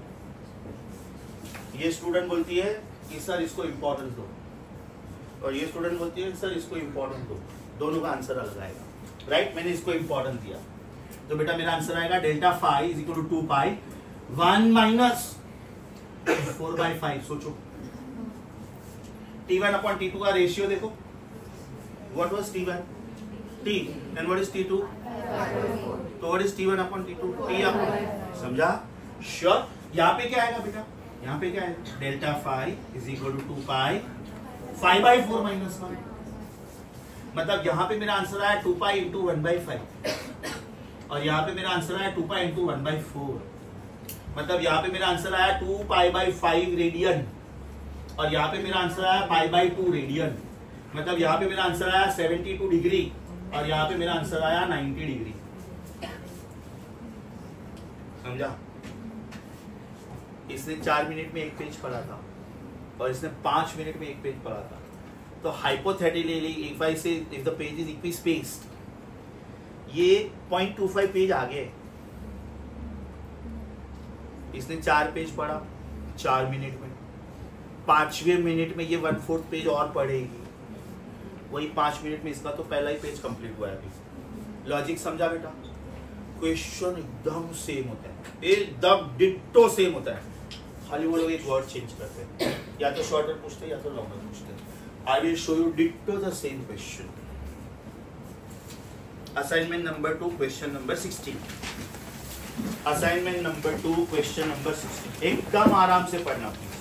ये स्टूडेंट बोलती है कि सर इसको इंपॉर्टेंस दो, और ये स्टूडेंट बोलती है सर इसको इंपॉर्टेंस दो, दोनों का आंसर अलग आएगा। राइट मैंने इसको इंपॉर्टेंस दिया, तो बेटा मेरा आंसर आएगा delta phi is equal to 2 pi 1 minus 4/5। सोचो t1 अपॉन t2 का रेशियो देखो, what was t1? t, and what is t2? तो what is t1 upon t2? t upon, समझा? श्योर। यहाँ पे क्या आएगा बेटा? यहाँ पे क्या आएगा? Delta phi is equal to 2 pi 5/4 minus 1। मतलब यहाँ पे मेरा आंसर आया 2 पाई इंटू 1/5, और यहाँ पे मेरा आंसर आया 2 पाई इंटू 1/4। मतलब यहाँ पे मेरा आंसर आया 2 पाई बाई 5 रेडियन और यहाँ पे मेरा आंसर आया π/2 रेडियन, मतलब यहाँ पे मेरा आंसर आया 72 डिग्री और यहाँ पे मेरा आंसर आया 90 डिग्री। समझा? इसने 4 मिनट में एक पेज पढ़ा था और इसने 5 मिनट में एक पेज पढ़ा था। तो हाइपोथेटिकली इफ आई से if the page is equi spaced, ये 0.25 पेज आगे, इसने 4 पेज पढ़ा 4 मिनट में, 5वें मिनट में ये 1/4 पेज और पढ़ेगी, वही 5 मिनट में इसका तो पहला ही पेज कंप्लीट हुआ है अभी। लॉजिक समझा बेटा? क्वेश्चन एकदम सेम होता है, एकदम डिट्टो सेम होता है, खाली वो लोग एक वर्ड चेंज करते हैं, या तो शॉर्टर पूछते हैं या तो लॉन्गर पूछते हैं। I will show you ditto the same question. Assignment number 2 question number 16। Assignment number 2 question number 16, एकदम आराम से पढ़ना please.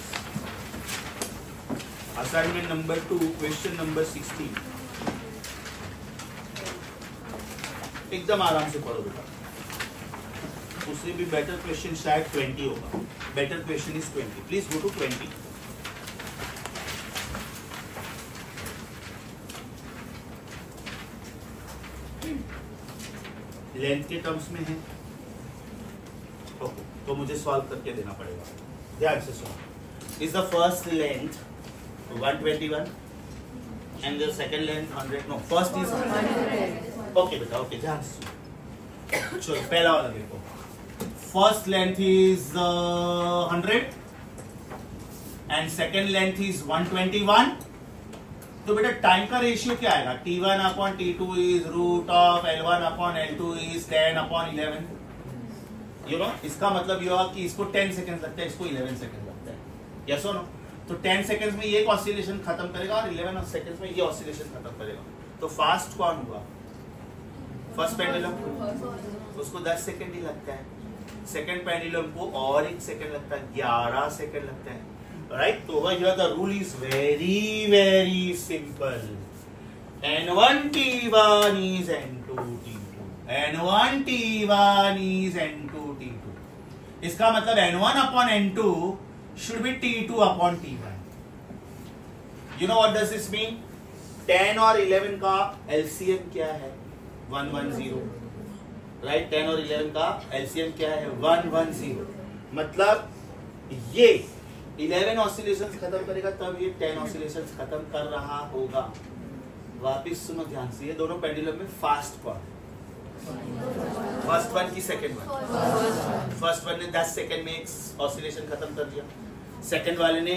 Assignment number 2 question number 16, एकदम आराम से पढ़ो बेटा। उससे भी बेटर क्वेश्चन शायद 20 होगा। Better question is 20, please go to 20। Length के टर्म्स में है, तो मुझे सॉल्व करके देना पड़ेगा। ध्यान से सुनो। Is the first length 121 and the second length 100? No, first is 100. Okay बेटा, okay, ध्यान से सुनो। चलो पहला वाला देखो। First length is 100 and second length is 121. तो बेटा टाइम का रेशियो क्या आएगा? T1 upon T2 is root of L1 upon L2 is 10 upon 11. You know, इसका मतलब ये हुआ कि इसको 10 सेकंड लगता है, इसको 11 सेकंड लगता है। Yes or no? तो 10 सेकंड्स में ये ऑसिलेशन खत्म करेगा और 11 सेकंड्स में ये ऑसिलेशन खत्म करेगा। तो फास्ट कौन हुआ? फर्स्ट पेंडुलम, उसको 10 सेकंड ही लगता है। सेकंड पेंडुलम को और 1 सेकंड लगता है, 11 सेकंड लगता है, राइट? तो over here the rule is very very simple. N1 T1 is N2 T2, N1 T1 is N2 T2। इसका मतलब N1 upon N2 should be T2 upon T1. You know what does this mean? 10 और 11 का LCM क्या है? 110, right? 10 और 11 का LCM क्या है? 110। मतलब ये 11 ऑसिलेशंस खत्म करेगा तब ये 10 ऑसिलेशंस खत्म कर रहा होगा। वापिस सुनो ध्यान से, ये दोनों पेंडुलम में फास्ट कौन? फर्स्ट वन की सेकंड वन? फर्स्ट वन ने 10 सेकंड में एक ऑसिलेशन खत्म कर दिया, सेकंड वाले ने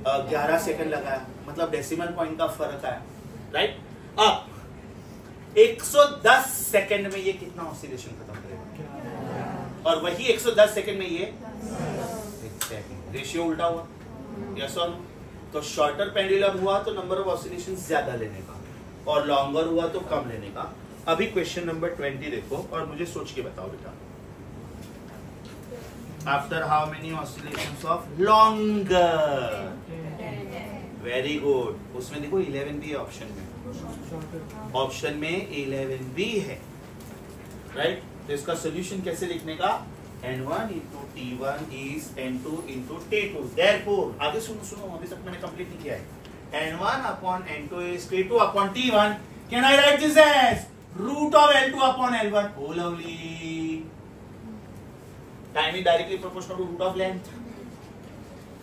11 सेकंड लगाया, मतलब डेसिमल पॉइंट का फर्क आया, राइट? अब 110 सेकंड में ये कितना ऑसिलेशन खत्म करेगा? और वही 110 सेकंड में ये रेशियो उल्टा हुआ। यस और नो? तो शॉर्टर पेंडुलम हुआ तो नंबर ऑफ ऑसिलेशन ज्यादा लेने का, और लॉन्गर हुआ तो कम लेने का। अभी क्वेश्चन नंबर 20 देखो और मुझे सोच के बताओ बेटा। After how many oscillations of longer? Very good. उसमें देखो 11 भी है ऑप्शन में, ऑप्शन में 11 भी है, राइट? तो इसका सोल्यूशन कैसे लिखने का? N1 into T1 is N2 into T2. Therefore, आगे सुनो, अभी तक मैंने कंप्लीट नहीं किया है। N1 upon N2 is T2 upon T1. Can I write this as root of L2 upon L1? Oh lovely. Time is directly proportional to root of length.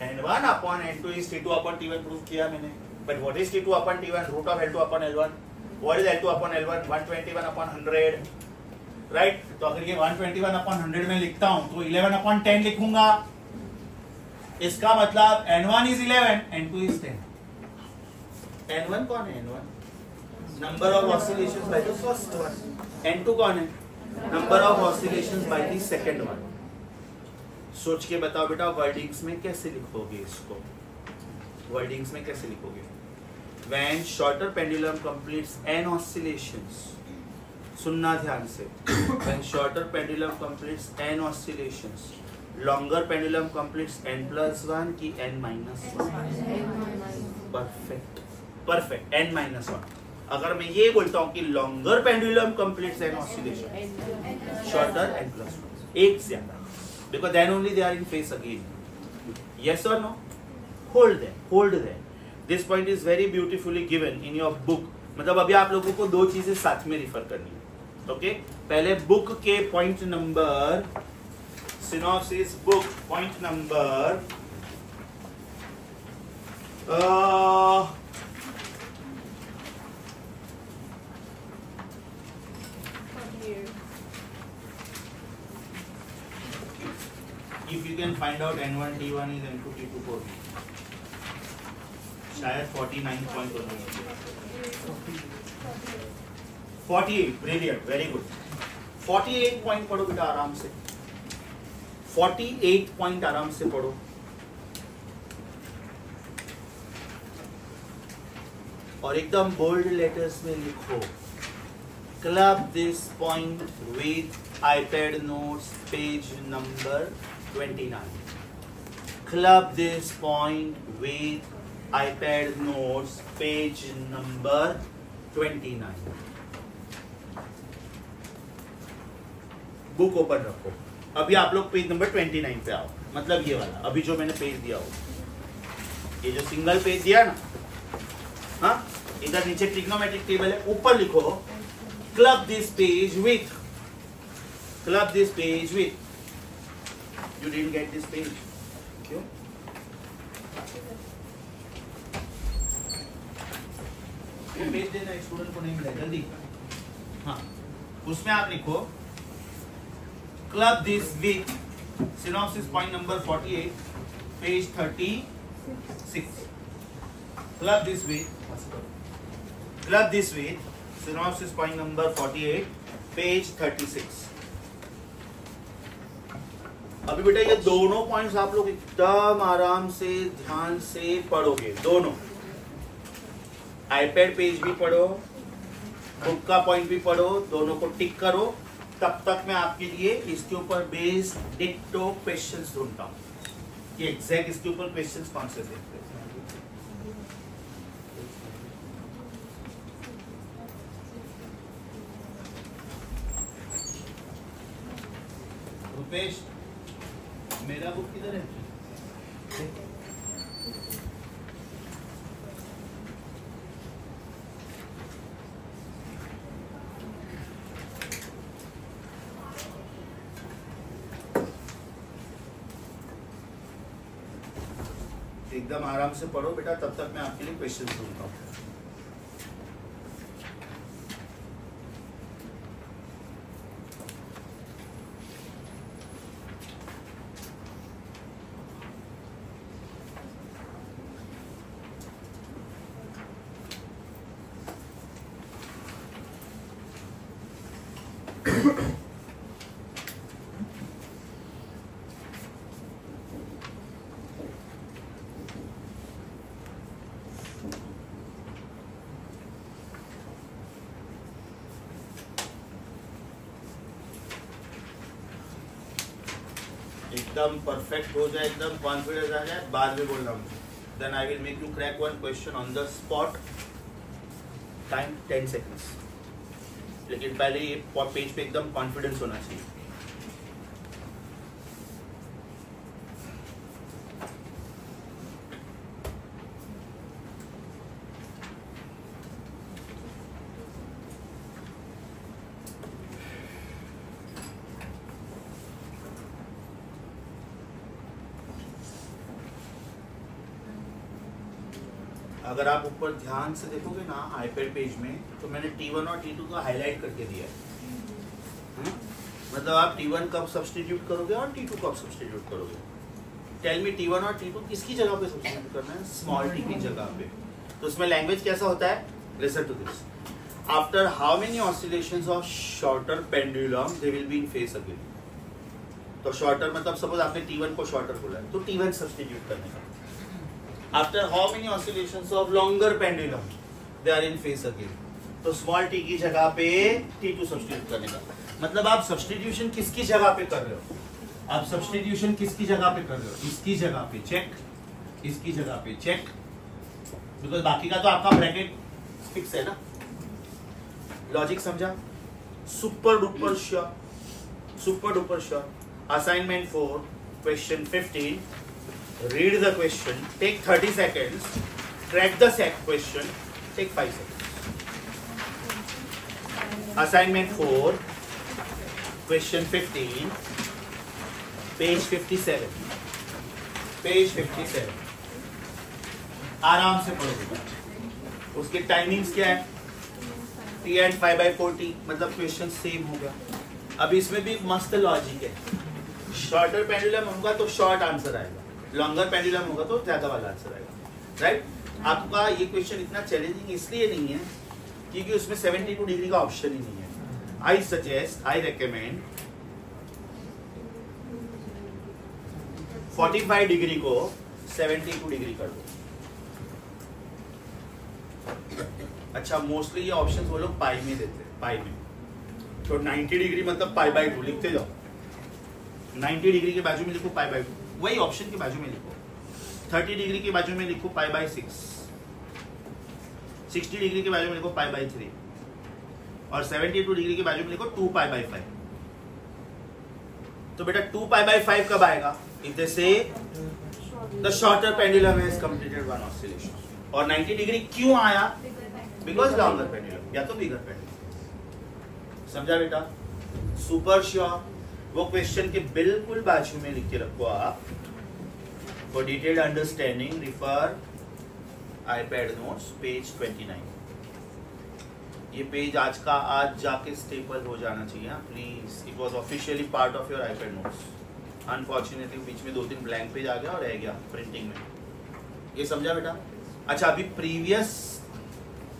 N1 upon N2 is T2 upon T1 prove किया मैंने। But what is T2 upon T1? Root of L2 upon L1. What is L2 upon L1? 121 upon 100. Right? तो अगर ये 121 upon 100 में लिखता हूं तो 11 upon 10 लिखूंगा। इसका मतलब N1 is 11, N2 is 10। N1 कौन है? N1 number of oscillations by the first one. N2 कौन है? Number of oscillations by the second one. सोच के बताओ बेटा, वर्डिंग्स में कैसे लिखोगे इसको? वर्डिंग्स में कैसे लिखोगे? When shorter pendulum completes n oscillations, सुनना ध्यान से। When shorter pendulum completes n oscillations, longer pendulum completes n plus 1 की n minus 1। Perfect, perfect, n minus 1। अगर मैं ये बोलता हूँ कि longer pendulum completes n oscillations, shorter n plus 1, एक ज्यादा, because then only they are in phase again. Yes or no? hold there. This point is very beautifully given in your book. मतलब अभी आप लोगों को दो चीजें साथ में रिफर करनी है. ओके, पहले बुक के point number, synopsis book point number if you can find out N1 T1 is N2 T2 4 शायद 49 पॉइंट होना चाहिए. 48, ब्रिलियंट, वेरी गुड. 48 पॉइंट पढ़ो बेटा आराम से. 48 पॉइंट आराम से पढ़ो. और एकदम बोल्ड लेटर्स में लिखो, club this point with iPad notes page number 29. Club this point with iPad notes page number 29. Book open रखो. अभी आप लोग पेज नंबर 29 पे आओ, मतलब ये वाला अभी जो मैंने पेज दिया हो, ये जो सिंगल पेज दिया ना, हाँ, इधर नीचे ट्रिग्नोमेट्रिक टेबल है, ऊपर लिखो club this page with, club this page with. You didn't get this page. क्यों? ये पेज देना स्टूडेंट को नहीं मिला, जल्दी. हाँ, उसमें आप लिखो club this with synopsis point number 48 page 36. Club this with synopsis point number 48 page 36. अभी बेटा ये दोनों पॉइंट्स आप लोग एकदम आराम से ध्यान से पढ़ोगे. दोनों आईपैड पेज भी पढ़ो, बुक का पॉइंट भी पढ़ो, दोनों को टिक करो. तब तक मैं आपके लिए इसके ऊपर बेस्ड डिक्टो क्वेश्चंस ढूंढता हूँ कि एग्जैक्ट इसके ऊपर क्वेश्चंस कौन से देखते हैं. रुपेश, मेरा बुक किधर है? एकदम आराम से पढ़ो बेटा, तब तक मैं आपके लिए क्वेश्चन ढूंढता हूँ. एकदम परफेक्ट हो जाए, एकदम कॉन्फिडेंस आ जाए, बाद में बोल रहा हूँ. Then I will make you crack one question on the spot. Time 10 seconds. लेकिन पहले ये पेज पे एकदम कॉन्फिडेंस होना चाहिए. अगर आप ऊपर ध्यान से देखोगे ना आईपैड पेज में, तो मैंने T1 और T2 को हाईलाइट करके दिया है. मतलब आप T1 कब सब्स्टिट्यूट करोगे और T2 कब सब्स्टिट्यूट करोगे. टेल मी T1 और T2 किसकी जगह पे सब्स्टिट्यूट करना है? स्मॉल टी की जगह पे. तो उसमें लैंग्वेज कैसा होता है? Listen to this. After how many oscillations of shorter pendulum they will be in phase again. तो शॉर्टर मतलब सपोज आपने T1 को शॉर्टर बोला है, तो T1 सब्स्टिट्यूट करने का. After how many oscillations of longer pendulum they are in phase again. तो स्मॉल टी की जगह पे T2 सब्स्टिट्यूट करने का. मतलब आप सब्स्टिट्यूशन किसकी जगह पे कर रहे हो? आप सब्स्टिट्यूशन किसकी जगह पे कर रहे हो? इसकी जगह पे चेक, इसकी जगह पे चेक. बिकॉज बाकी का तो आपका ब्रैकेट फिक्स है ना. लॉजिक समझा? Super duper sure, super duper sure. Assignment 4 question 15. read the question, take 30 seconds, track the question, take 5 seconds. Assignment 4, question 15, page 57. Page 57 आराम से पढ़ोगे। उसके टाइमिंग्स क्या है? T and 5/40, मतलब क्वेश्चन सेम होगा। अब इसमें भी मस्त लॉजिक है। शॉर्टर पेंडुलम होगा तो शॉर्ट आंसर आएगा, लॉन्गर पेंडुलम होगा तो ज्यादा वाला आंसर आएगा, राइट? आपका ये क्वेश्चन इतना चैलेंजिंग इसलिए नहीं है क्योंकि उसमें 72 डिग्री का ऑप्शन ही नहीं है। I suggest, I recommend 45 degree को 72 डिग्री कर दो। अच्छा, मोस्टली ये ऑप्शंस वो लोग पाई में देते हैं, पाई में। तो 90 डिग्री मतलब π/2 लिखते जाओ। 90 डिग्री के बाजू में लिखो π/2, वही ऑप्शन के बाजू में लिखो। 30 डिग्री के बाजू में लिखो π/6, 60 डिग्री के बाजू में लिखो π/3 और 72 डिग्री के बाजू में लिखो 2π/5। तो बेटा 2π/5 कब आएगा? If they say the shorter pendulum has completed one oscillation, और 90 डिग्री क्यों आया? Because longer pendulum या तो bigger pendulum। समझा बेटा? Super sure. वो क्वेश्चन के बिल्कुल बाजू में लिख के रखो आप। For detailed understanding refer iPad notes page 29। ये पेज आज जाके स्टेपल हो जाना चाहिए please. It was officially part of your iPad notes। Unfortunately बीच में 2-3 ब्लैंक पेज आ गया और रह गया प्रिंटिंग में। ये समझा बेटा? अच्छा, अभी प्रीवियस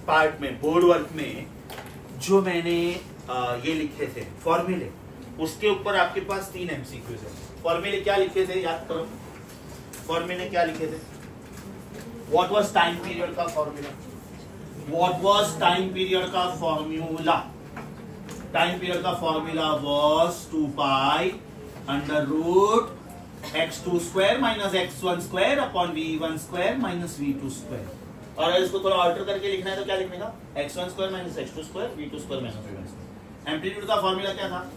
पार्ट में बोर्ड वर्क में जो मैंने ये लिखे थे फॉर्मूले, उसके ऊपर आपके पास 3 MCQs है। फॉर्मूले क्या लिखे थे याद करो? फॉर्मूले क्या लिखे थे? व्हाट वाज टाइम पीरियड का formula? What was time period का फॉर्मूला? टाइम पीरियड का formula was 2π √x2² - x1² upon v1² - v2²। और इसको थोड़ा ऑल्टर करके लिखना है तो क्या लिखने का? x1² - x2², v2² - v1²। Amplitude का फॉर्मूला क्या था?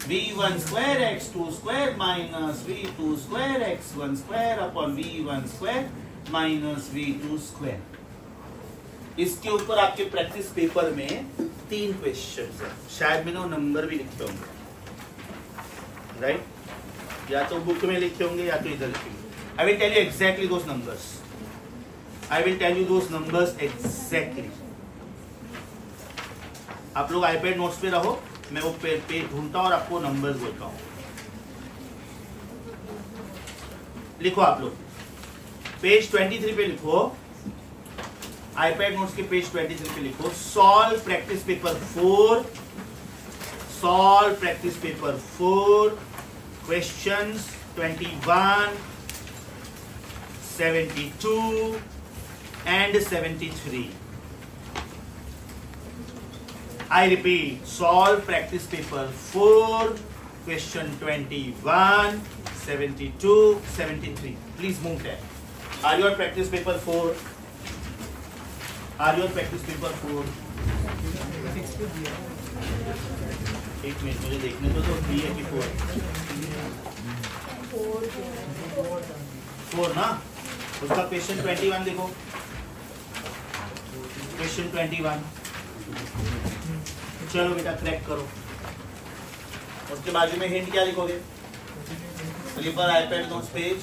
v1² x2² - v2² x1² upon v1² - v2²। इसके ऊपर आपके प्रैक्टिस पेपर में 3 क्वेश्चंस है। शायद मैंने वो नंबर भी लिखे होंगे, राइट? या तो बुक में लिखे होंगे या तो इधर लिखे होंगे। I will tell you exactly those numbers. I will tell you those numbers exactly. आप लोग iPad नोट्स पे रहो, मैं वो पे ढूंढता हूं और आपको नंबर्स बोलता हूं। लिखो आप लोग, पेज 23 पे लिखो, iPad नोट्स के पेज 23 पे लिखो, solve practice paper 4, solve practice paper 4 questions 21, 72 and 73. I repeat, solve practice paper 4, question 21, 72, 73. Please move there. Are you on practice paper 4? Are you on practice paper 4? एक मिनट मुझे देखने तो 3 है कि 4? 4 ना? उसका क्वेश्चन 21 देखो, क्वेश्चन 21। चलो बेटा क्रैक करो। उसके बाजू में हिंट क्या लिखोगे? Refer iPad notes page.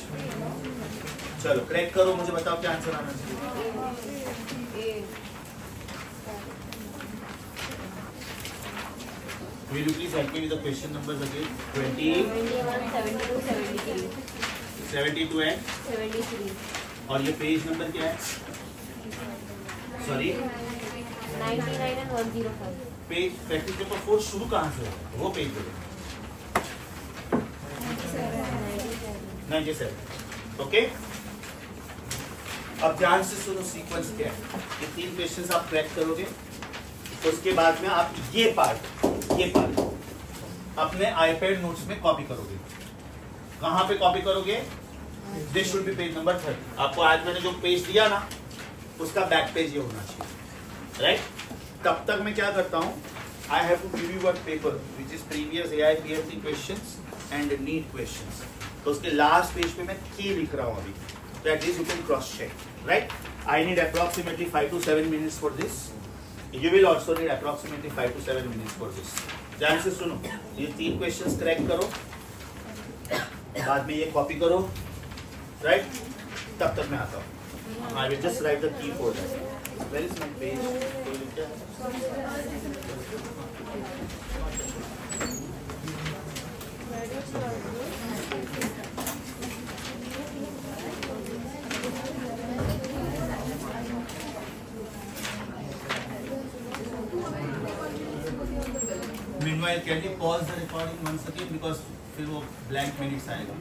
चलो क्रैक करो, मुझे बताओ क्या आंसर आना चाहिए। Will you please help me with the question numbers again? 20, 21, 72, 73. 72 and 73. और ये पेज नंबर क्या है? Sorry 99 and 105. Page practice paper 4 शुरू कहाँ से होगा? वो पेज देखो। 97। ओके, अब ध्यान से सुनो, सीक्वेंस क्या है। ये 3 क्वेश्चंस आप क्रैक करोगे, उसके बाद में आप ये पार्ट अपने iPad नोट्स में कॉपी करोगे। कहाँ पे कॉपी करोगे? This should be page number 30। आपको आज मैंने जो पेज दिया ना, उसका बैक पेज ये होना चाहिए, राइट? तब तक मैं क्या करता हूँ, I have to give you one paper which is previous AI PSC questions and NEET questions. तो उसके लास्ट पेज पे मैं के लिख रहा हूँ अभी, तो at least you can cross check, right? I need approximately 5 to 7 minutes for this. You will also need approximately 5 to 7 minutes for this. ध्यान से सुनो, ये 3 क्वेश्चंस क्रैक करो, बाद में ये कॉपी करो, राइट? तब तक मैं आता हूँ. I will just write the key for that. Where is my page? Meanwhile, can you pause the recording once again because फिर वो blank minutes आएगा.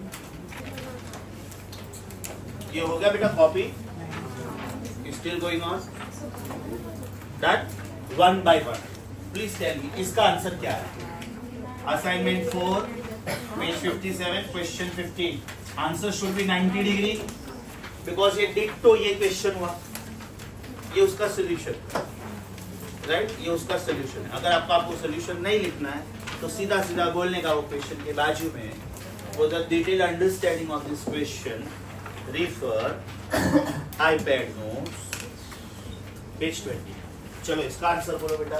ये हो गया बेटा copy. Still going on. That one by one. Please tell me इसका आंसर क्या है? Assignment 4, page 57, question 15. Answer should be 90 degree because ये डिक्टो ये क्वेश्चन हुआ. ये उसका सोल्यूशन, राइट? ये उसका सोल्यूशन है. अगर आपको सोल्यूशन नहीं लिखना है तो सीधा सीधा बोलने का वो क्वेश्चन के बाजू में for the detail understanding of this question refer iPad notes page 20. चलो इसका आंसर बोलो बेटा.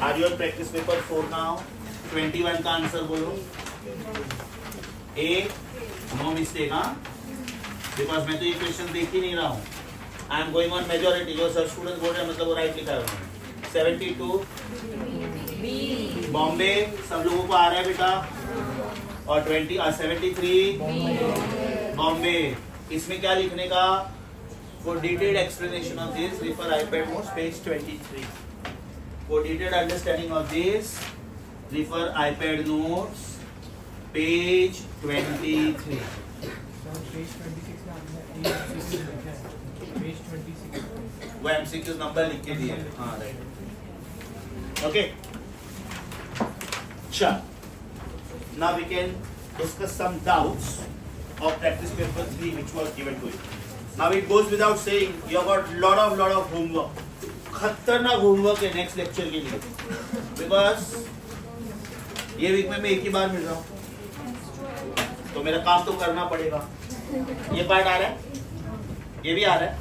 Are your practice paper 4 now? 21 का आंसर बोलो. ए नो मिस्टेक, हाँ, बिकॉज मैं तो ये क्वेश्चन देख ही नहीं रहा हूँ. I am going on majority. जो सर स्टूडेंट बोल रहे हैं मतलब वो राइट लिखा है उन्होंने. 72 बॉम्बे सब लोगों को आ रहा है बेटा. और 73 बॉम्बे. इसमें क्या लिखने का? For detailed explanation of this refer iPad notes page 23. For detailed understanding of this refer iPad notes page 23. वो एमसीक्यू नंबर लिख के दिए. हाँ राइट. ओके, चल now we can discuss some doubts of practice paper 3 which was given to you. Now it goes without saying you have got lot of homework. खतरनाक होमवर्क है नेक्स्ट लेक्चर के लिए, बिकॉज ये वीक में मैं एक ही बार मिल रहा हूँ तो मेरा काम तो करना पड़ेगा. ये पार्ट आ रहा है, ये भी आ रहा है.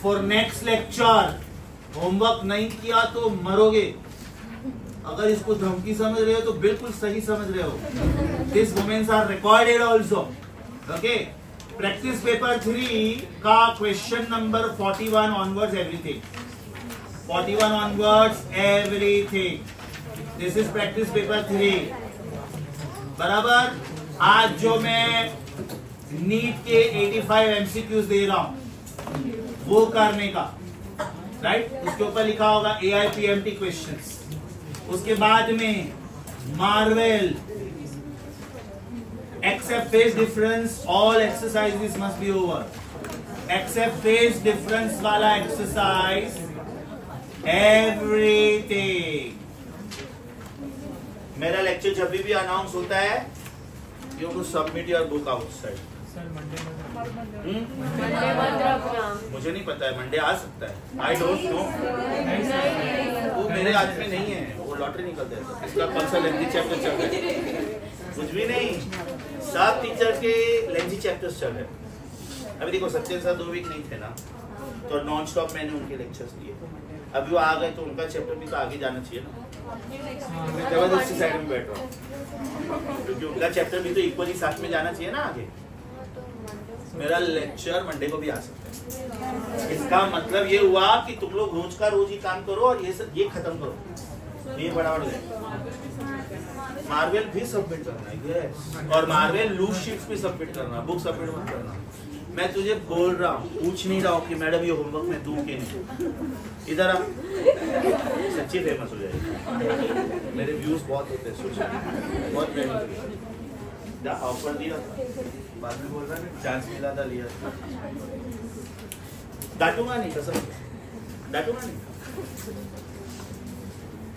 फॉर नेक्स्ट लेक्चर होमवर्क नहीं किया तो मरोगे. अगर इसको धमकी समझ रहे हो तो बिल्कुल सही समझ रहे हो. This women's are recorded also. Okay, practice paper 3 का question number 41 onwards everything. 41 onwards everything. This is practice paper 3. बराबर. आज जो मैं नीट के 85 एमसीक्यूज दे रहा हूं वो करने का, राइट? उसके ऊपर लिखा होगा AIPMT क्वेश्चंस. उसके बाद में marvel, except phase difference, all exercises must be over. Except phase difference वाला एक्सरसाइज एवरीथिंग. मेरा लेक्चर जब भी अनाउंस होता है you to submit your book outside. मुझे नहीं पता है, मंडे आ सकता है. आई डोंट नो, वो मेरे हाथ में नहीं है. वो लॉटरी निकलता है. इसका कौन सा लेंथी चैप्टर चल रहा है? कुछ भी नहीं. सब टीचर के लेंथी चैप्टर्स चल रहे हैं. अभी देखो सत्य सर 2 वीक नहीं थे ना, तो नॉन स्टॉप मैंने उनके लेक्चर्स लिए. अभी वो आ गए तो उनका चैप्टर भी तो आगे जाना चाहिए ना. मैं जबरदस्ती साइड में बैठ रहा हूँ क्योंकि उनका चैप्टर भी तो इक्वली साथ में जाना चाहिए ना आगे. मेरा लेक्चर मंडे को भी आ सकता है. इसका मतलब ये हुआ कि तुम लोग रोज का रोज ही काम करो और ये खत्म करो. ये बड़ा मार्वेल भी सबमिट करना है. यस, और मार्वेल लूज शीट्स भी सबमिट करना. बुक सबमिट मत करना. मैं तुझे बोल रहा हूँ, पूछ नहीं रहा हूँ कि मैडम ये होमवर्क मैं दूं कि नहीं. इधर आप सच्ची फेमस हो जाएगी. मेरे व्यूज बहुत होते हैं, सोचो बहुत फेमस. ऑफर दिया बाद में बोल रहा है चांस मिला था लिया. डांटूंगा नहीं, कसम डांटूंगा नहीं.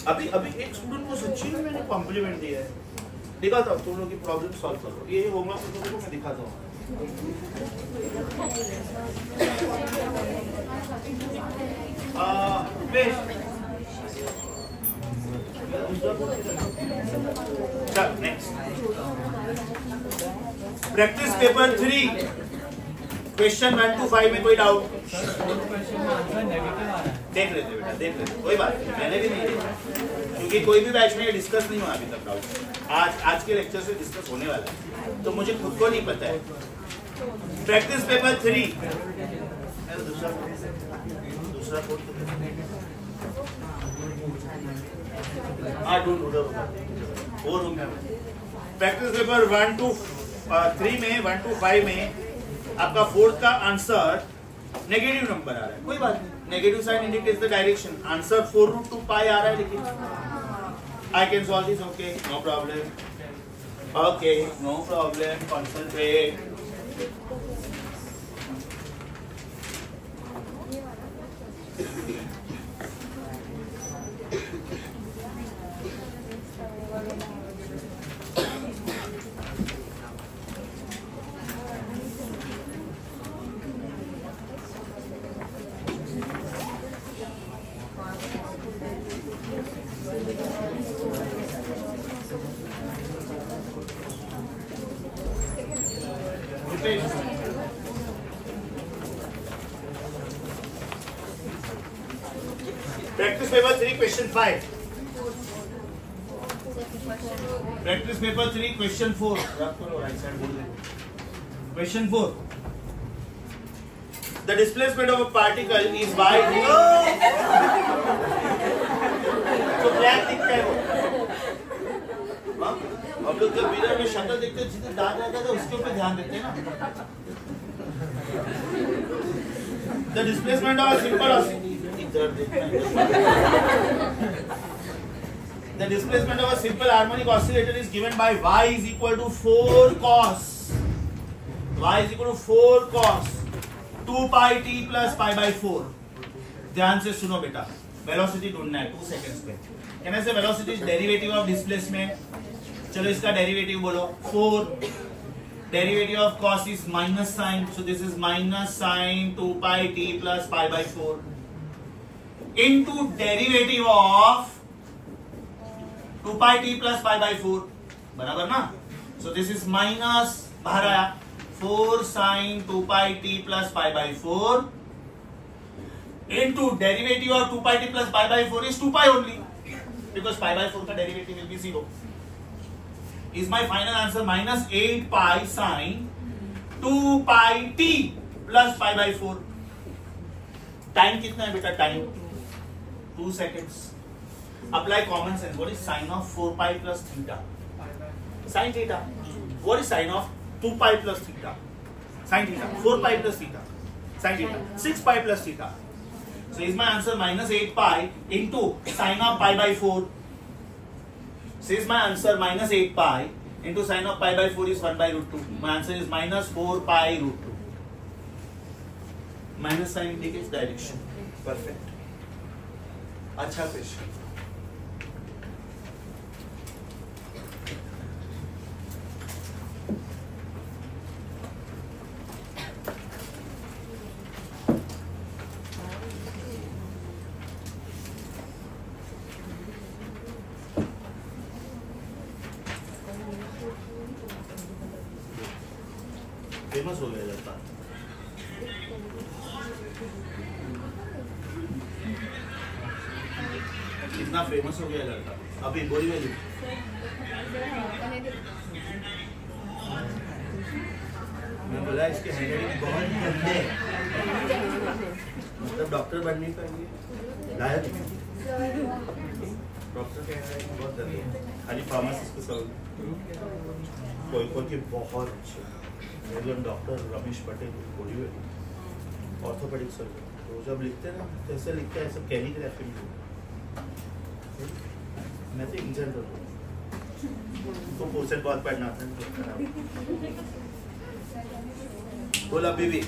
अभी एक स्टूडेंट को सच्ची में मैंने कॉम्प्लीमेंट दिया है. दिखाता हूँ तुम लोग की प्रॉब्लम सॉल्व करो. ये होमवर्क को मैं दिखाता हूँ. चल next practice paper 3 question 1 to 5 में कोई डाउट? देख लेते बेटा, देख लेते, कोई बात नहीं, मैंने भी नहीं देखा क्योंकि कोई भी बैच में डिस्कस नहीं हुआ अभी तक डाउट। आज के लेक्चर से डिस्कस होने वाला है, तो मुझे खुद को नहीं पता है। प्रैक्टिस पेपर 3 दूसरा प्रैक्टिस पेपर 1 to 3 में 1 to 5 में आपका फोर्थ का आंसर नेगेटिव नंबर आ रहा है, कोई बात नहीं, negative sign indicates the direction. Answer 4√2 pi आ रहा है, लेकिन I can solve this, okay no problem, okay no problem, concentrate. Practice paper 3 question 5. Practice paper 3 question 4. Question 4. The displacement of a particle is by तो ब्लैक दिखता है वो। अब लोग जब मिरर में शक्ल देखते हैं, जितने दाग रहता है उसके ऊपर ध्यान देते हैं ना। The displacement of a simple The displacement of a simple harmonic oscillator is given by y is equal to 4 cos. Y is equal to 4 cos 2 pi t plus pi by 4. ध्यान से सुनो बेटा, वेलोसिटी ढूंढना है 2 सेकंड्स पे। कैन आई से velocity is derivative of displacement? चलो इसका डेरिवेटिव बोलो, 4 derivative of cos is minus sin, so this is minus sin 2 pi t plus pi by 4 into derivative of 2 pi t plus pi by 4, बराबर ना? So this is minus बाहर आया 4 sin 2 pi t plus pi by 4 into derivative of 2 pi t plus pi by 4 is 2 pi only, because pi by 4 का derivative will be 0. Is my final answer minus 8 pi sin 2 pi t plus pi by 4. Time कितना है बेटा? Time 2 seconds. Apply common sense. What is sin of 4 pi plus theta? Sin theta. What is sin of 2 pi plus theta? Sin theta. 4 pi plus theta. Sin theta. 6 pi plus theta. So is my answer minus 8 pi into sin of pi by 4. So is my answer minus 8 pi into sin of pi by 4 is 1 by root 2. My answer is minus 4 pi root 2. Minus sign indicates direction. Perfect. अच्छा क्वेश्चन। फेमस हो गया लगता है। कितना फेमस हो गया लड़का अभी बोरी वैली। मैं बोला इसके हैंडराइटिंग बहुत गंदे, मतलब डॉक्टर बनने का ये लायक। डॉक्टर के हैंडराइटिंग बहुत गंदे है, खाली फार्मासिस्ट को सब कोई के बहुत अच्छे। डॉक्टर रमेश पटेल बोरी वैली ऑर्थोपेडिक सर्जन, तो जब लिखते हैं ना तो ऐसे लिखते हैं, सब कैलीग्राफी में। मैं तो इन जनरल तो क्वेश्चन बहुत पढ़ना था। बोल अभी भी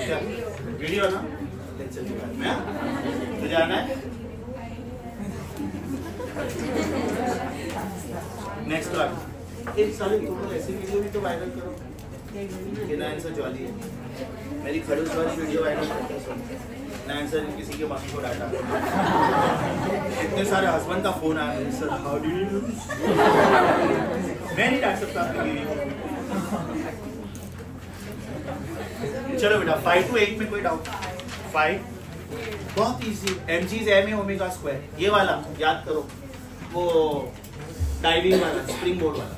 क्या वीडियो ना लेक्चर के बाद में तुझे आना है। नेक्स्ट बार एक साल तुम लोग ऐसी वीडियो भी तो वायरल करो कि ना आंसर जॉली है। मेरी खड़ूस वाली वीडियो वायरल करते हैं। नहीं सर किसी के मम्मी को डांटा। इतने सारे हस्बैंड का फोन आया सर हाउ डू यू, मैं नहीं डांट सकता आपकी बीवी को। चलो बेटा 5 to 8 में कोई डाउट? 5 बहुत easy, mg is ma omega square, ये वाला याद करो, वो डाइविंग वाला स्प्रिंग बोर्ड वाला।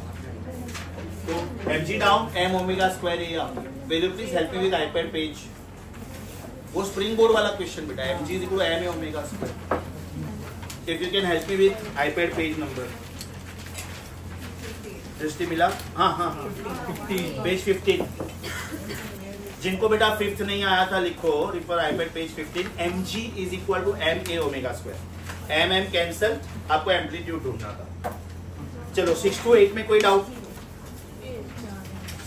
तो mg down m omega square a up. Will you please help me with iPad page? वो स्प्रिंग बोर्ड वाला क्वेश्चन बेटा, mg is equal to m omega square. If you can help me with iPad page number. Drishti मिला? हाँ हाँ हाँ 15 पेज 15। जिनको बेटा 5th नहीं आया था लिखो, refer iPad page 15। mg is equal to m a omega square. m cancel, आपको एम्पलीट्यूड ढूंढना था। चलो 6 to 8 में कोई doubt?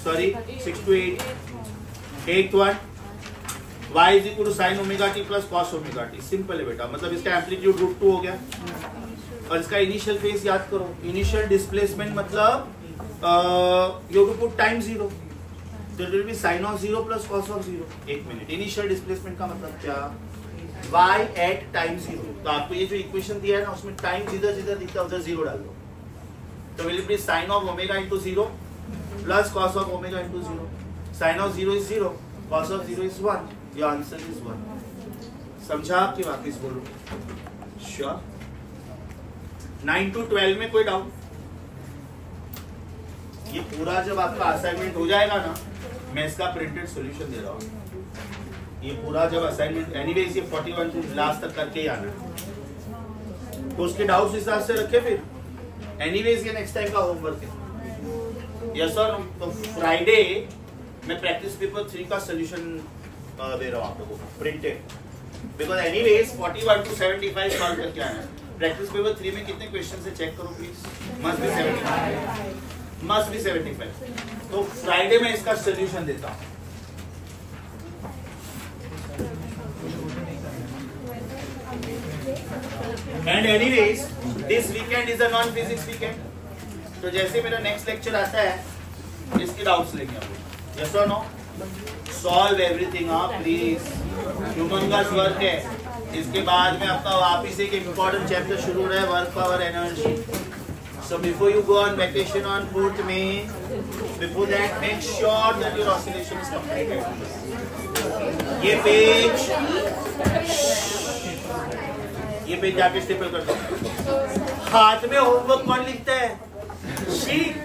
Sorry 6 to 8। 8th one y is equal to sine omega t plus cos omega t. Simple है बेटा, मतलब इसका एम्पलीट्यूड √2 हो गया और इसका इनिशियल फेज याद करो। इनिशियल डिस्प्लेसमेंट मतलब you to put time 0, so it will be sin of 0 plus cos of 0। एक मिनट, इनिशियल डिस्प्लेसमेंट का मतलब क्या? y at time 0। तो आपको ये जो इक्वेशन दिया है ना, उसमें टाइम जिधर जिधर दिखता है उधर 0 डाल दो। तो will be sin of omega into 0 plus cos of omega into 0। sin of 0 is 0, cos of 0 is 1। your answer is 1। समझा कि वापस बोलो? श्योर। 9 to 12 में कोई डाउट? ये पूरा जब आपका असाइनमेंट हो जाएगा ना, मैं इसका प्रिंटेड सॉल्यूशन दे रहा हूँ। ये पूरा जब असाइनमेंट एनीवेज ये 41 टू लास्ट तक करके ही आना है, तो उसके डाउट्स हिसाब से रखे। फिर एनीवेज ये नेक्स्ट टाइम का होमवर्क है। यस और नो? तो फ्राइडे मैं प्रैक्टिस पेपर 3 का सॉल्यूशन दे रहा हूँ आप लोगों को printed, because anyways 41 to 75 solve करके आना है। प्रैक्टिस पेपर 3 में कितने क्वेश्चन से चेक करो please. Must be 75, must be 75। तो फ्राइडे में इसका सॉल्यूशन देता हूं। And anyways this weekend is a non physics weekend. तो जैसे मेरा नेक्स्ट लेक्चर आता है, इसके डाउट्स लेंगे हम लोग। यस और no? Solve everything please, humongous work है। इसके बाद में आपका वापिस एक इम्पोर्टेंट चैप्टर शुरू हो रहा है, work power energy. So before you go on vacation on 4th May, before that make sure that your oscillation is completed। ये पेज जाके स्टेपल कर दो। हाथ में होमवर्क कौन लिखता है? शीट।